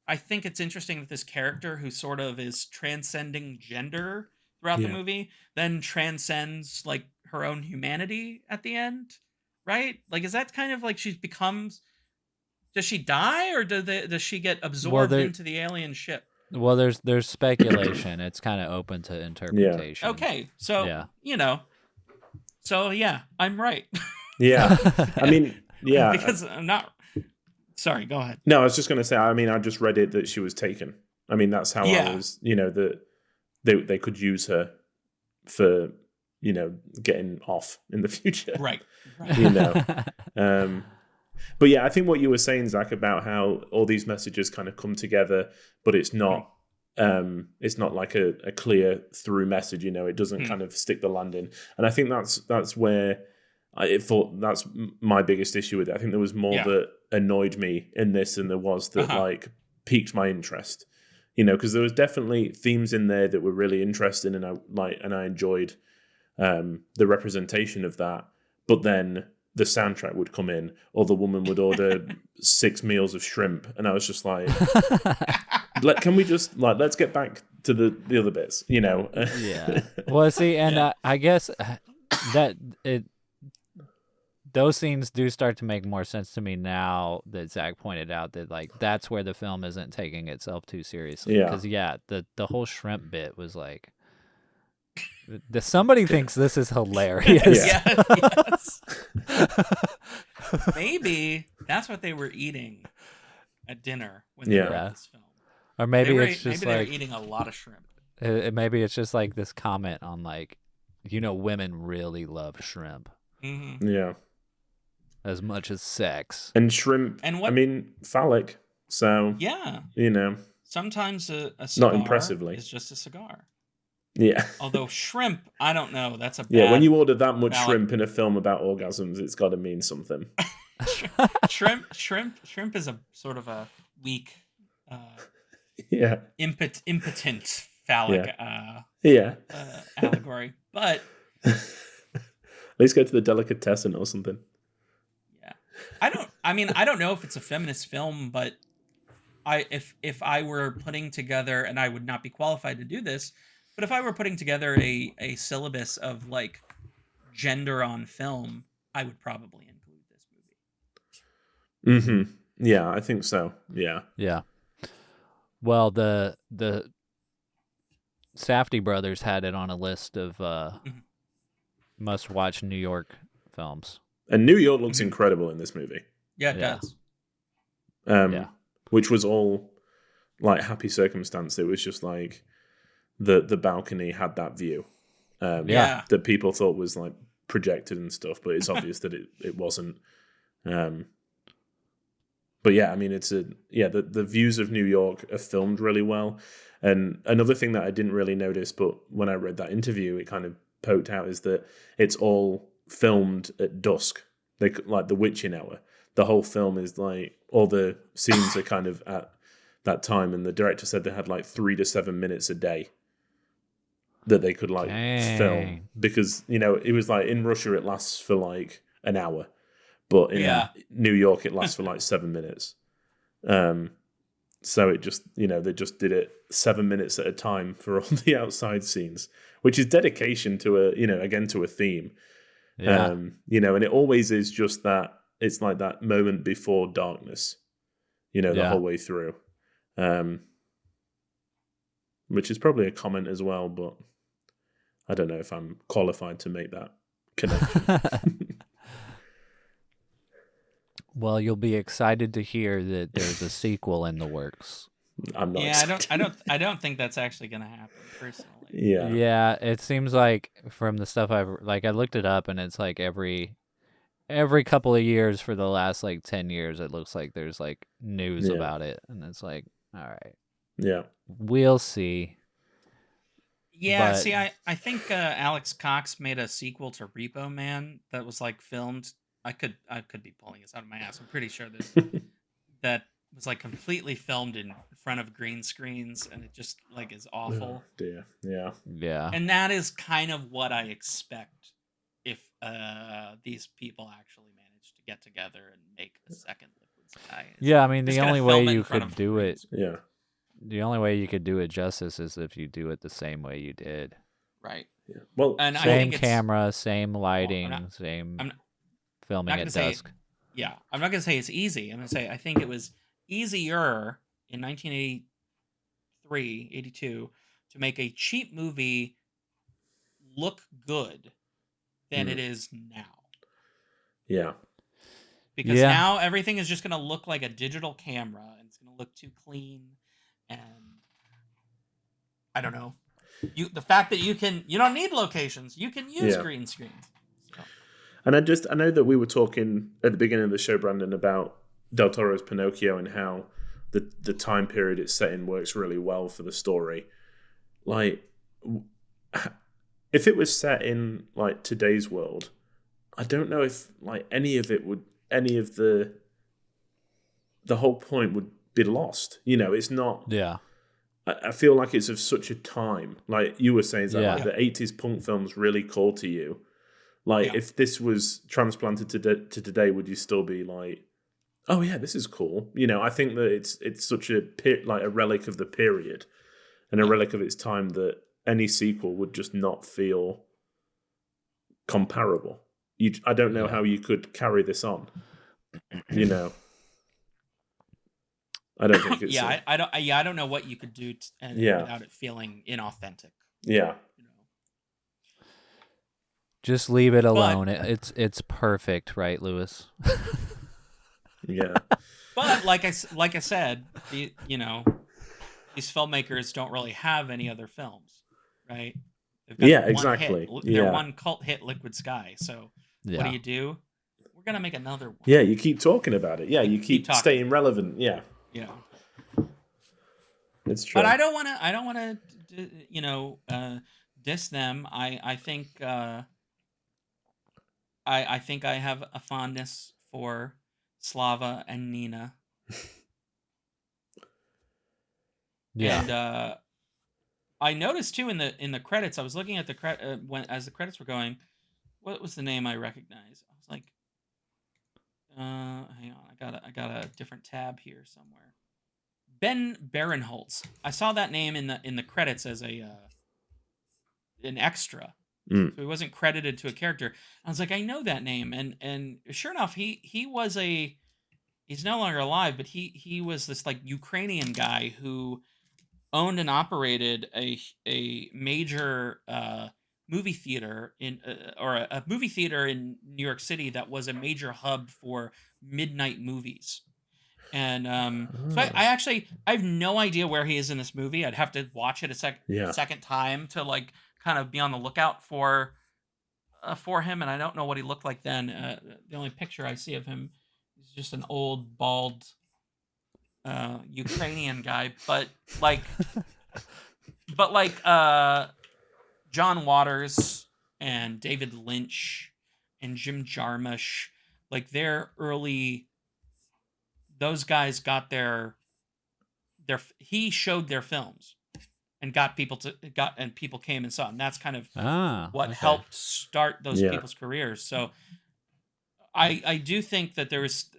I think it's interesting that this character who sort of is transcending gender throughout the Yeah. movie then transcends like her own humanity at the end, right? Like, is that kind of like she becomes? Does she die, or does she get absorbed into the alien ship? Well, there's speculation. It's kind of open to interpretation. Okay, so yeah. So yeah, I'm right. Yeah. I mean, yeah. Because I'm not. Sorry, go ahead. No, I was just going to say, I mean, I just read it that she was taken. I mean, that's how I was, that they could use her for, getting off in the future. Right. But yeah, I think what you were saying, Zach, about how all these messages kind of come together, but it's not like a clear through message, it doesn't kind of stick the landing. And I think that's where I thought that's my biggest issue with it. I think there was more that annoyed me in this than there was that like piqued my interest, because there was definitely themes in there that were really interesting, and I enjoyed the representation of that. But then the soundtrack would come in, or the woman would order 6 meals of shrimp, and I was just like, can we just let's get back to the other bits, Yeah. Well, see, and I guess that those scenes do start to make more sense to me now that Zach pointed out that like that's where the film isn't taking itself too seriously. Because the whole shrimp bit was like, somebody thinks this is hilarious. Yes. Maybe that's what they were eating at dinner when they were this film. Or maybe it's just maybe they're eating a lot of shrimp. Maybe it's just like this comment on like, women really love shrimp. Mm-hmm. Yeah. As much as sex. And shrimp, phallic. So, sometimes a cigar not impressively. is just a cigar. Yeah. Although shrimp, I don't know. That's a bad when you order that much shrimp in a film about orgasms, it's got to mean something. Shrimp is a sort of a weak, impotent phallic allegory. But at least go to the delicatessen or something. Yeah, I don't know if it's a feminist film, but if I were putting together, and I would not be qualified to do this, but if I were putting together a syllabus of like gender on film, I would probably include this movie. Mm-hmm. Yeah, I think so. Yeah. Yeah. Well, the Safdie brothers had it on a list of must-watch New York films. And New York looks incredible in this movie. Yeah, it does. Which was all like happy circumstance. It was just like the balcony had that view. That people thought was like projected and stuff, but it's obvious that it wasn't. But yeah, I mean, the views of New York are filmed really well. And another thing that I didn't really notice, but when I read that interview, it kind of poked out, is that it's all filmed at dusk, like the witching hour. The whole film is like, all the scenes are kind of at that time, and the director said they had like 3 to 7 minutes a day that they could like film, because it was like in Russia it lasts for like an hour, but in New York it lasts for like 7 minutes. So it just they just did it 7 minutes at a time for all the outside scenes, which is dedication to a theme. And it always is just that, it's like that moment before darkness, the whole way through, which is probably a comment as well, but I don't know if I'm qualified to make that connection. Well, you'll be excited to hear that there's a sequel in the works. I'm not. Yeah, I don't think that's actually going to happen personally. Yeah. Yeah, it seems like from the stuff I looked it up, and it's like every couple of years for the last like 10 years, it looks like there's like news about it, and it's like, all right. Yeah. We'll see. Yeah, see, I think Alex Cox made a sequel to Repo Man that was like filmed. I could be pulling this out of my ass. I'm pretty sure that was like completely filmed in front of green screens, and it just like is awful. Oh, dear. Yeah. Yeah. And that is kind of what I expect if these people actually managed to get together and make a second Liquid Sky. Yeah, I mean, Just the gonna only film way it in you front could of do it, screens. Yeah. the only way you could do it justice is if you do it the same way you did. Right. Yeah. Well, And I Same think it's, camera, same lighting, not- same I'm not filming gonna at say dusk. yeah, I'm not gonna say it's easy. I'm gonna say I think it was easier in 1983, 82 to make a cheap movie look good than it is now. yeah. Because Yeah. now everything is just going to look like a digital camera and it's going to look too clean, and I don't know. The fact that you don't need locations, you can use Yeah. green screens. So, And I know that we were talking at the beginning of the show, Brandon, about Del Toro's Pinocchio and how the time period it's set in works really well for the story. Like, if it was set in like today's world, I don't know if like any of the whole point would be lost. You know, it's not. Yeah. I feel like it's of such a time. Like you were saying, that Yeah. like the 80s punk films really call to you. Like if this was transplanted to today, would you still be like, oh yeah, this is cool? You know, I think that it's such a relic of the period and a relic of its time that any sequel would just not feel comparable. I don't know how you could carry this on. You know, I don't think it's I don't know what you could do without it feeling inauthentic. Yeah. You know? Just leave it alone. It's perfect, right, Lewis? Yeah. But like I said, these filmmakers don't really have any other films, right? They've got one exactly. hit. Their one cult hit, Liquid Sky. So what do? We're gonna make another one. Yeah, you keep talking about it. Yeah, you keep staying relevant. Yeah. Yeah. It's true. But I don't want to, diss them. I think I think I have a fondness for Slava and Nina. Yeah. And I noticed too in the credits. I was looking at the as the credits were going. What was the name I recognized? I was like, hang on, I got a different tab here somewhere. Ben Barenholtz. I saw that name in the credits as an extra. So he wasn't credited to a character. I was like, I know that name, and sure enough, he's no longer alive, but he was this like Ukrainian guy who owned and operated a major movie theater a movie theater in New York City that was a major hub for midnight movies. And so I have no idea where he is in this movie. I'd have to watch it a second time to like kind of be on the lookout for him, and I don't know what he looked like then. The only picture I see of him is just an old bald Ukrainian guy, but John Waters and David Lynch and Jim Jarmusch, like their early, those guys got he showed their films and people came and saw, and that's kind of what helped start those people's careers. So I do think that there's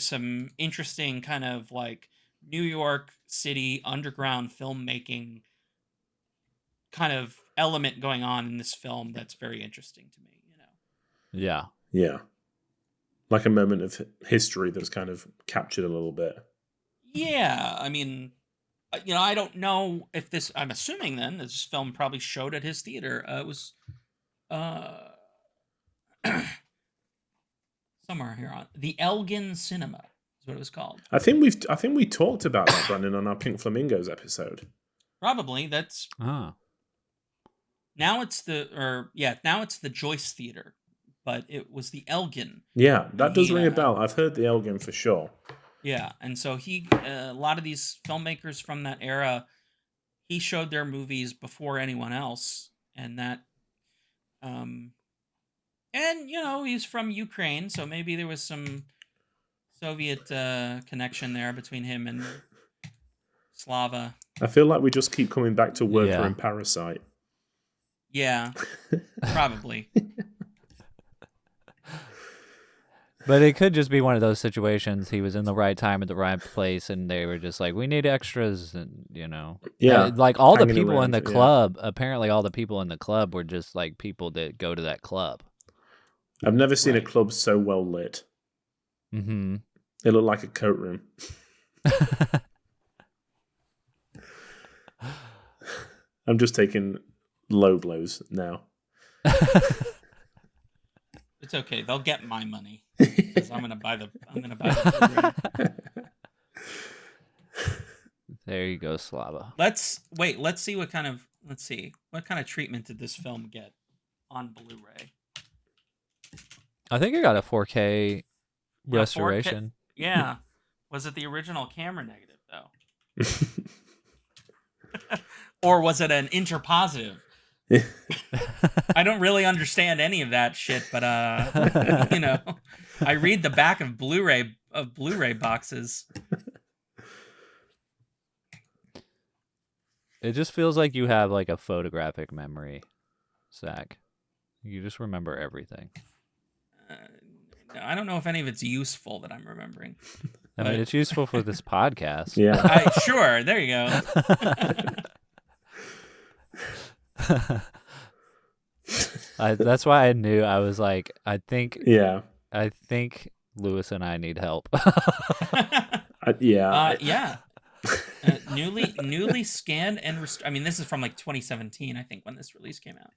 some interesting kind of like New York City underground filmmaking kind of element going on in this film that's very interesting to me, Yeah. Yeah. Like a moment of history that's kind of captured a little bit. Yeah, I mean, I don't know if this, I'm assuming then this film probably showed at his theater. It was somewhere here on the Elgin Cinema is what it was called. I think we talked about that, Brandon, on our Pink Flamingos episode. Probably that's now it's the Joyce Theater, but it was the Elgin. Yeah, that does ring a bell. I've heard the Elgin for sure. Yeah, and so a lot of these filmmakers from that era, he showed their movies before anyone else, and that, and he's from Ukraine, so maybe there was some Soviet connection there between him and Slava. I feel like we just keep coming back to Worker and Parasite. Yeah, probably. But it could just be one of those situations. He was in the right time at the right place, and they were just like, "We need extras," and Yeah, like all the hanging people in around, the yeah. club. Apparently, all the people in the club were just like people that go to that club. I've never seen a Right. club so well lit. Mm-hmm. It looked like a coat room. I'm just taking low blows now. It's okay. They'll get my money because I'm gonna buy the Blu-ray. There you go, Slava. Let's see what kind of treatment did this film get on Blu-ray? I think it got a 4K Yeah, restoration. 4K. Yeah. Was it the original camera negative though? Or was it an interpositive? I don't really understand any of that shit, but I read the back of Blu-ray boxes. It just feels like you have like a photographic memory, Zach. You just remember everything. I don't know if any of it's useful that I'm remembering. I mean, it's useful for this podcast. Yeah. Sure, there you go. That's why I knew. I was like, I think Lewis and I need help. Yeah. Newly scanned and I mean, this is from like 2017, I think, when this release came out.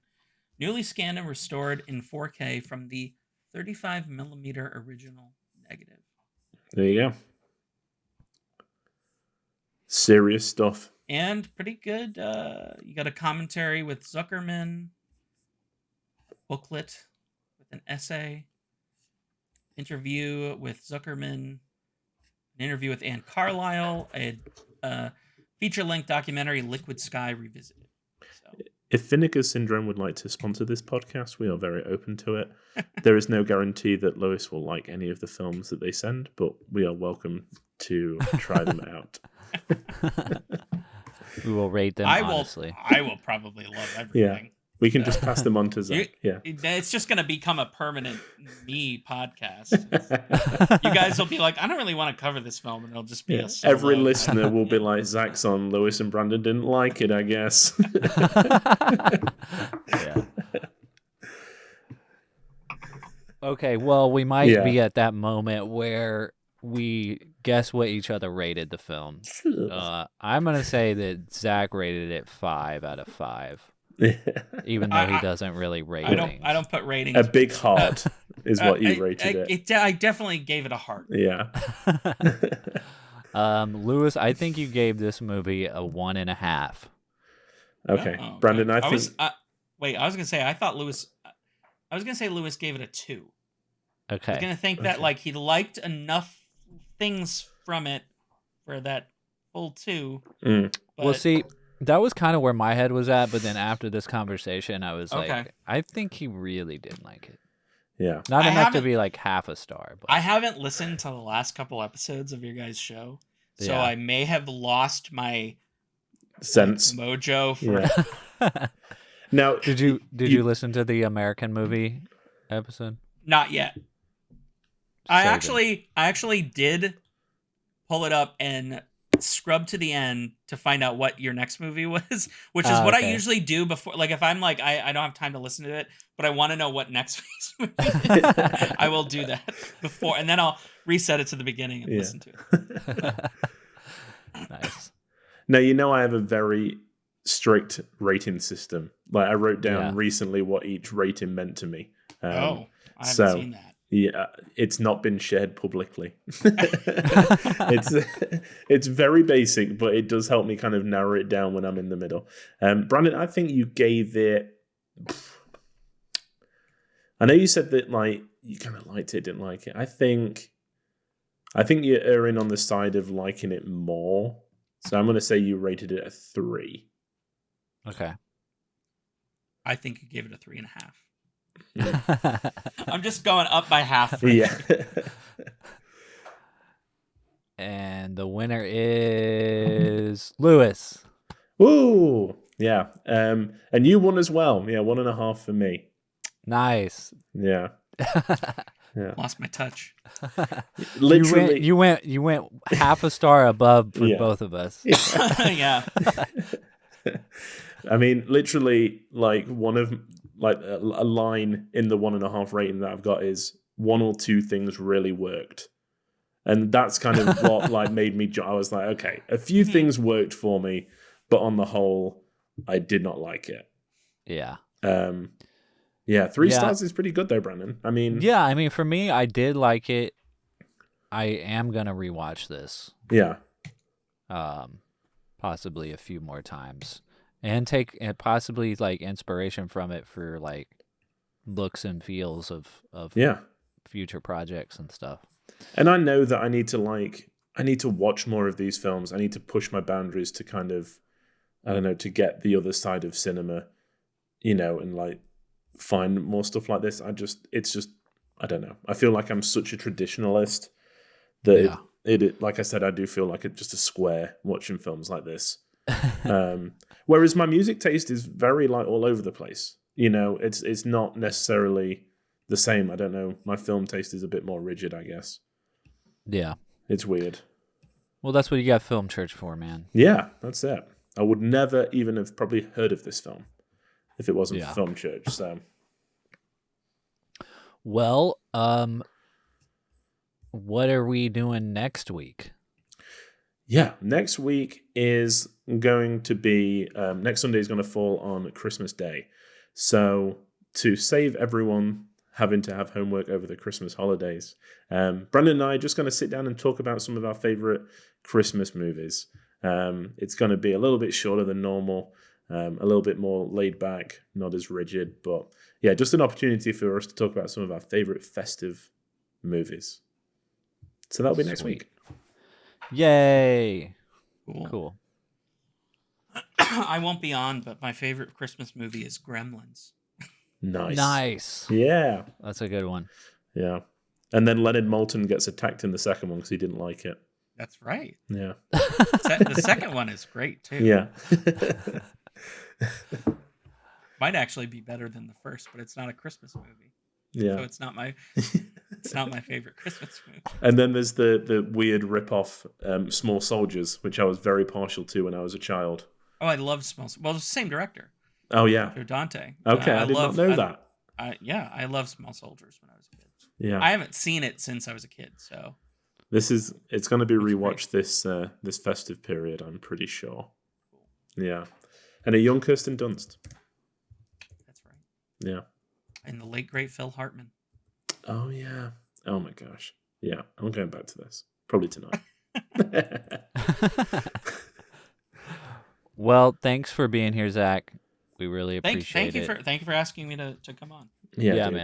Newly scanned and restored in 4K from the 35mm original negative. There you go. Serious stuff. And pretty good. You got a commentary with Zuckerman, a booklet with an essay, interview with Zuckerman, an interview with Anne Carlisle, a feature-length documentary, Liquid Sky Revisited. So. If Vinegar Syndrome would like to sponsor this podcast, we are very open to it. There is no guarantee that Lois will like any of the films that they send, but we are welcome to try them out. We will rate them honestly. I will probably love everything. Yeah. We can just pass them on to Zach. It's just going to become a permanent me podcast. You guys will be like, I don't really want to cover this film, and it'll just be a solo. Every listener will be like, Zach's on, Lewis and Brandon didn't like it, I guess. Yeah. Okay, well, we might be at that moment where we guess what each other rated the film. I'm going to say that Zach rated it 5 out of 5. Even though he doesn't really rate things. I don't put ratings. A big heart is what you rated it. I definitely gave it a heart. Yeah. Lewis, I think you gave this movie a 1.5. Okay. Oh, Brandon, I think... wait, I was going to say, Lewis gave it a 2. Okay. I was going to think that like he liked enough things from it for that full 2. Mm. Well, see... That was kind of where my head was at, but then after this conversation, I was like, I think he really did like it. Yeah. Not enough to be like half a star. But I haven't listened to the last couple episodes of your guys' show, so I may have lost my sense mojo for Now, did you listen to the American movie episode? Not yet. I actually did pull it up and scrub to the end to find out what your next movie was, which is what I usually do before. Like if I'm like I don't have time to listen to it, but I want to know what next week's movie is, I will do that before, and then I'll reset it to the beginning and listen to it. Nice. Now I have a very strict rating system. Like I wrote down recently what each rating meant to me. I haven't seen that. Yeah, it's not been shared publicly. It's very basic, but it does help me kind of narrow it down when I'm in the middle. Brandon, I think you gave it... I know you said that like you kind of liked it, didn't like it. I think you're erring on the side of liking it more. So I'm going to say you rated it a 3. Okay. I think you gave it a 3.5. I'm just going up by half. Yeah. And the winner is Lewis. Ooh, yeah. And you won as well. Yeah, 1.5 for me. Nice. Yeah. Yeah. Lost my touch. Literally, you went half a star above for Yeah. both of us. Yeah. I mean, literally, like one of like a line in the 1.5 rating that I've got is one or two things really worked, and that's kind of what like made me. I was like, okay, a few things worked for me, but on the whole, I did not like it. Yeah. Yeah, 3 Yeah. stars is pretty good though, Brandon. I mean, Yeah, I mean, for me, I did like it. I am gonna rewatch this, yeah, possibly a few more times, and take possibly like inspiration from it for like looks and feels of yeah. future projects and stuff. And I know that I need to watch more of these films. I need to push my boundaries to kind of, I don't know, to get the other side of cinema, and like find more stuff like this. It's just, I don't know. I feel like I'm such a traditionalist that Yeah. it like I said, I do feel like it's just a square watching films like this. Whereas my music taste is very like all over the place. It's not necessarily the same. I don't know. My film taste is a bit more rigid, I guess. Yeah. It's weird. Well, that's what you got Film Church for, man. Yeah, that's it. I would never even have probably heard of this film if it wasn't Yeah. for Film Church. So, Well, what are we doing next week? yeah, next week is going to be next Sunday is going to fall on Christmas Day. So to save everyone having to have homework over the Christmas holidays, Brandon and I are just going to sit down and talk about some of our favorite Christmas movies. It's going to be a little bit shorter than normal, a little bit more laid back, not as rigid, but yeah, just an opportunity for us to talk about some of our favorite festive movies. So that'll be next Sweet. week. Yay! Cool. Cool. I won't be on, but my favorite Christmas movie is Gremlins. Nice. Yeah. That's a good one. Yeah. And then Leonard Moulton gets attacked in the second one because he didn't like it. That's right. Yeah. The second one is great too. Yeah. Might actually be better than the first, but it's not a Christmas movie. Yeah. So it's not my favorite Christmas movie. And then there's the weird rip-off Small Soldiers, which I was very partial to when I was a child. Oh, I love Small. Well, it's the same director, Oh, yeah. Joe Dante. Okay, I did not know that. I love Small Soldiers when I was a kid. Yeah. I haven't seen it since I was a kid, so It's going to be Looks rewatched this festive period, I'm pretty sure. Yeah. And a young Kirsten Dunst. that's right. Yeah. And the late great Phil Hartman. Oh, yeah. Oh, my gosh. Yeah, I'm going back to this. Probably tonight. Well, thanks for being here, Zach. We really appreciate it. Thank you for asking me to come on. Yeah, dude.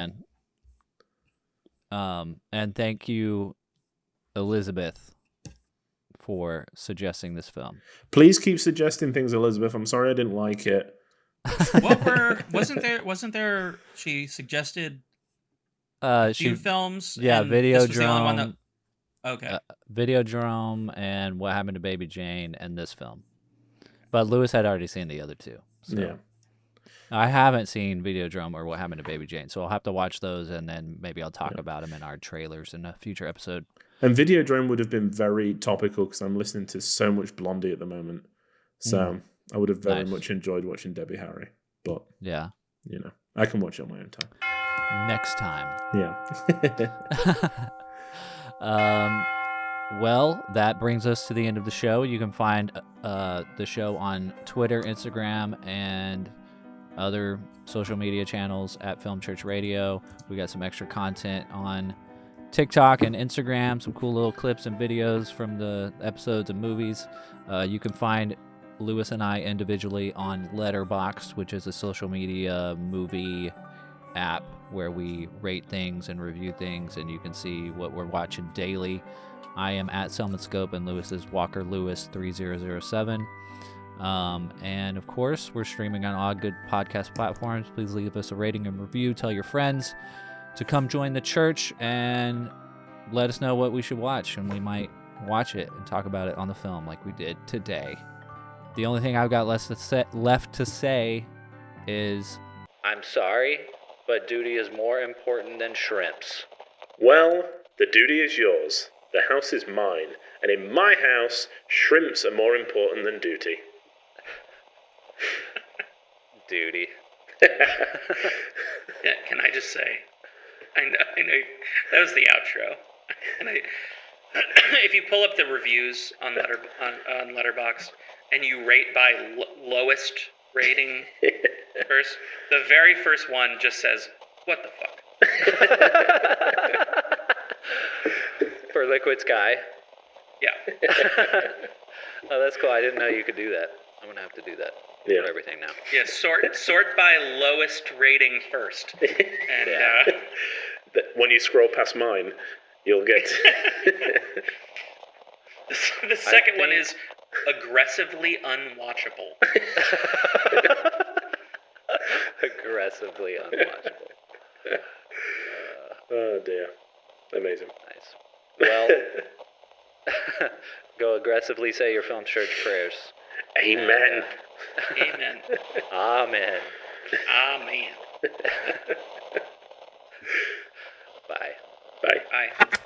man. And thank you, Elizabeth, for suggesting this film. Please keep suggesting things, Elizabeth. I'm sorry I didn't like it. Wasn't there she suggested She few films? yeah, and this was the only one Videodrome. Okay. Videodrome and What Happened to Baby Jane and this film. But Lewis had already seen the other two. So. Yeah. I haven't seen Videodrome or What Happened to Baby Jane, so I'll have to watch those and then maybe I'll talk about them in our trailers in a future episode. And Videodrome would have been very topical because I'm listening to so much Blondie at the moment. So I would have very Nice. much enjoyed watching Debbie Harry. But, Yeah. I can watch it on my own time. Next time. Yeah. Well, that brings us to the end of the show. You can find the show on Twitter, Instagram, and other social media channels at Film Church Radio. We got some extra content on TikTok and Instagram, some cool little clips and videos from the episodes and movies. You can find Lewis and I individually on Letterboxd, which is a social media movie app where we rate things and review things, and you can see what we're watching daily. I am at Selman Scope, and Lewis is Walker Lewis 3007. And of course, we're streaming on all good podcast platforms. Please leave us a rating and review. Tell your friends to come join the church and let us know what we should watch, and we might watch it and talk about it on the film like we did today. The only thing I've got left to say is, I'm sorry, but duty is more important than shrimps. Well, the duty is yours. The house is mine. And in my house, shrimps are more important than duty. Duty. Yeah, can I just say, I know that was the outro. And if you pull up the reviews on on Letterboxd and you rate by lowest rating first, the very first one just says, "What the fuck?" For Liquid Sky. Yeah. Oh, that's cool. I didn't know you could do that. I'm gonna have to do that. Yeah. For everything now. Yeah, sort by lowest rating first. And when you scroll past mine, you'll get... the second one is aggressively unwatchable. Aggressively unwatchable. Oh dear. Amazing. Nice. Well, go aggressively say your film church prayers. Amen. Amen. Amen. Amen. Bye. Bye. Bye.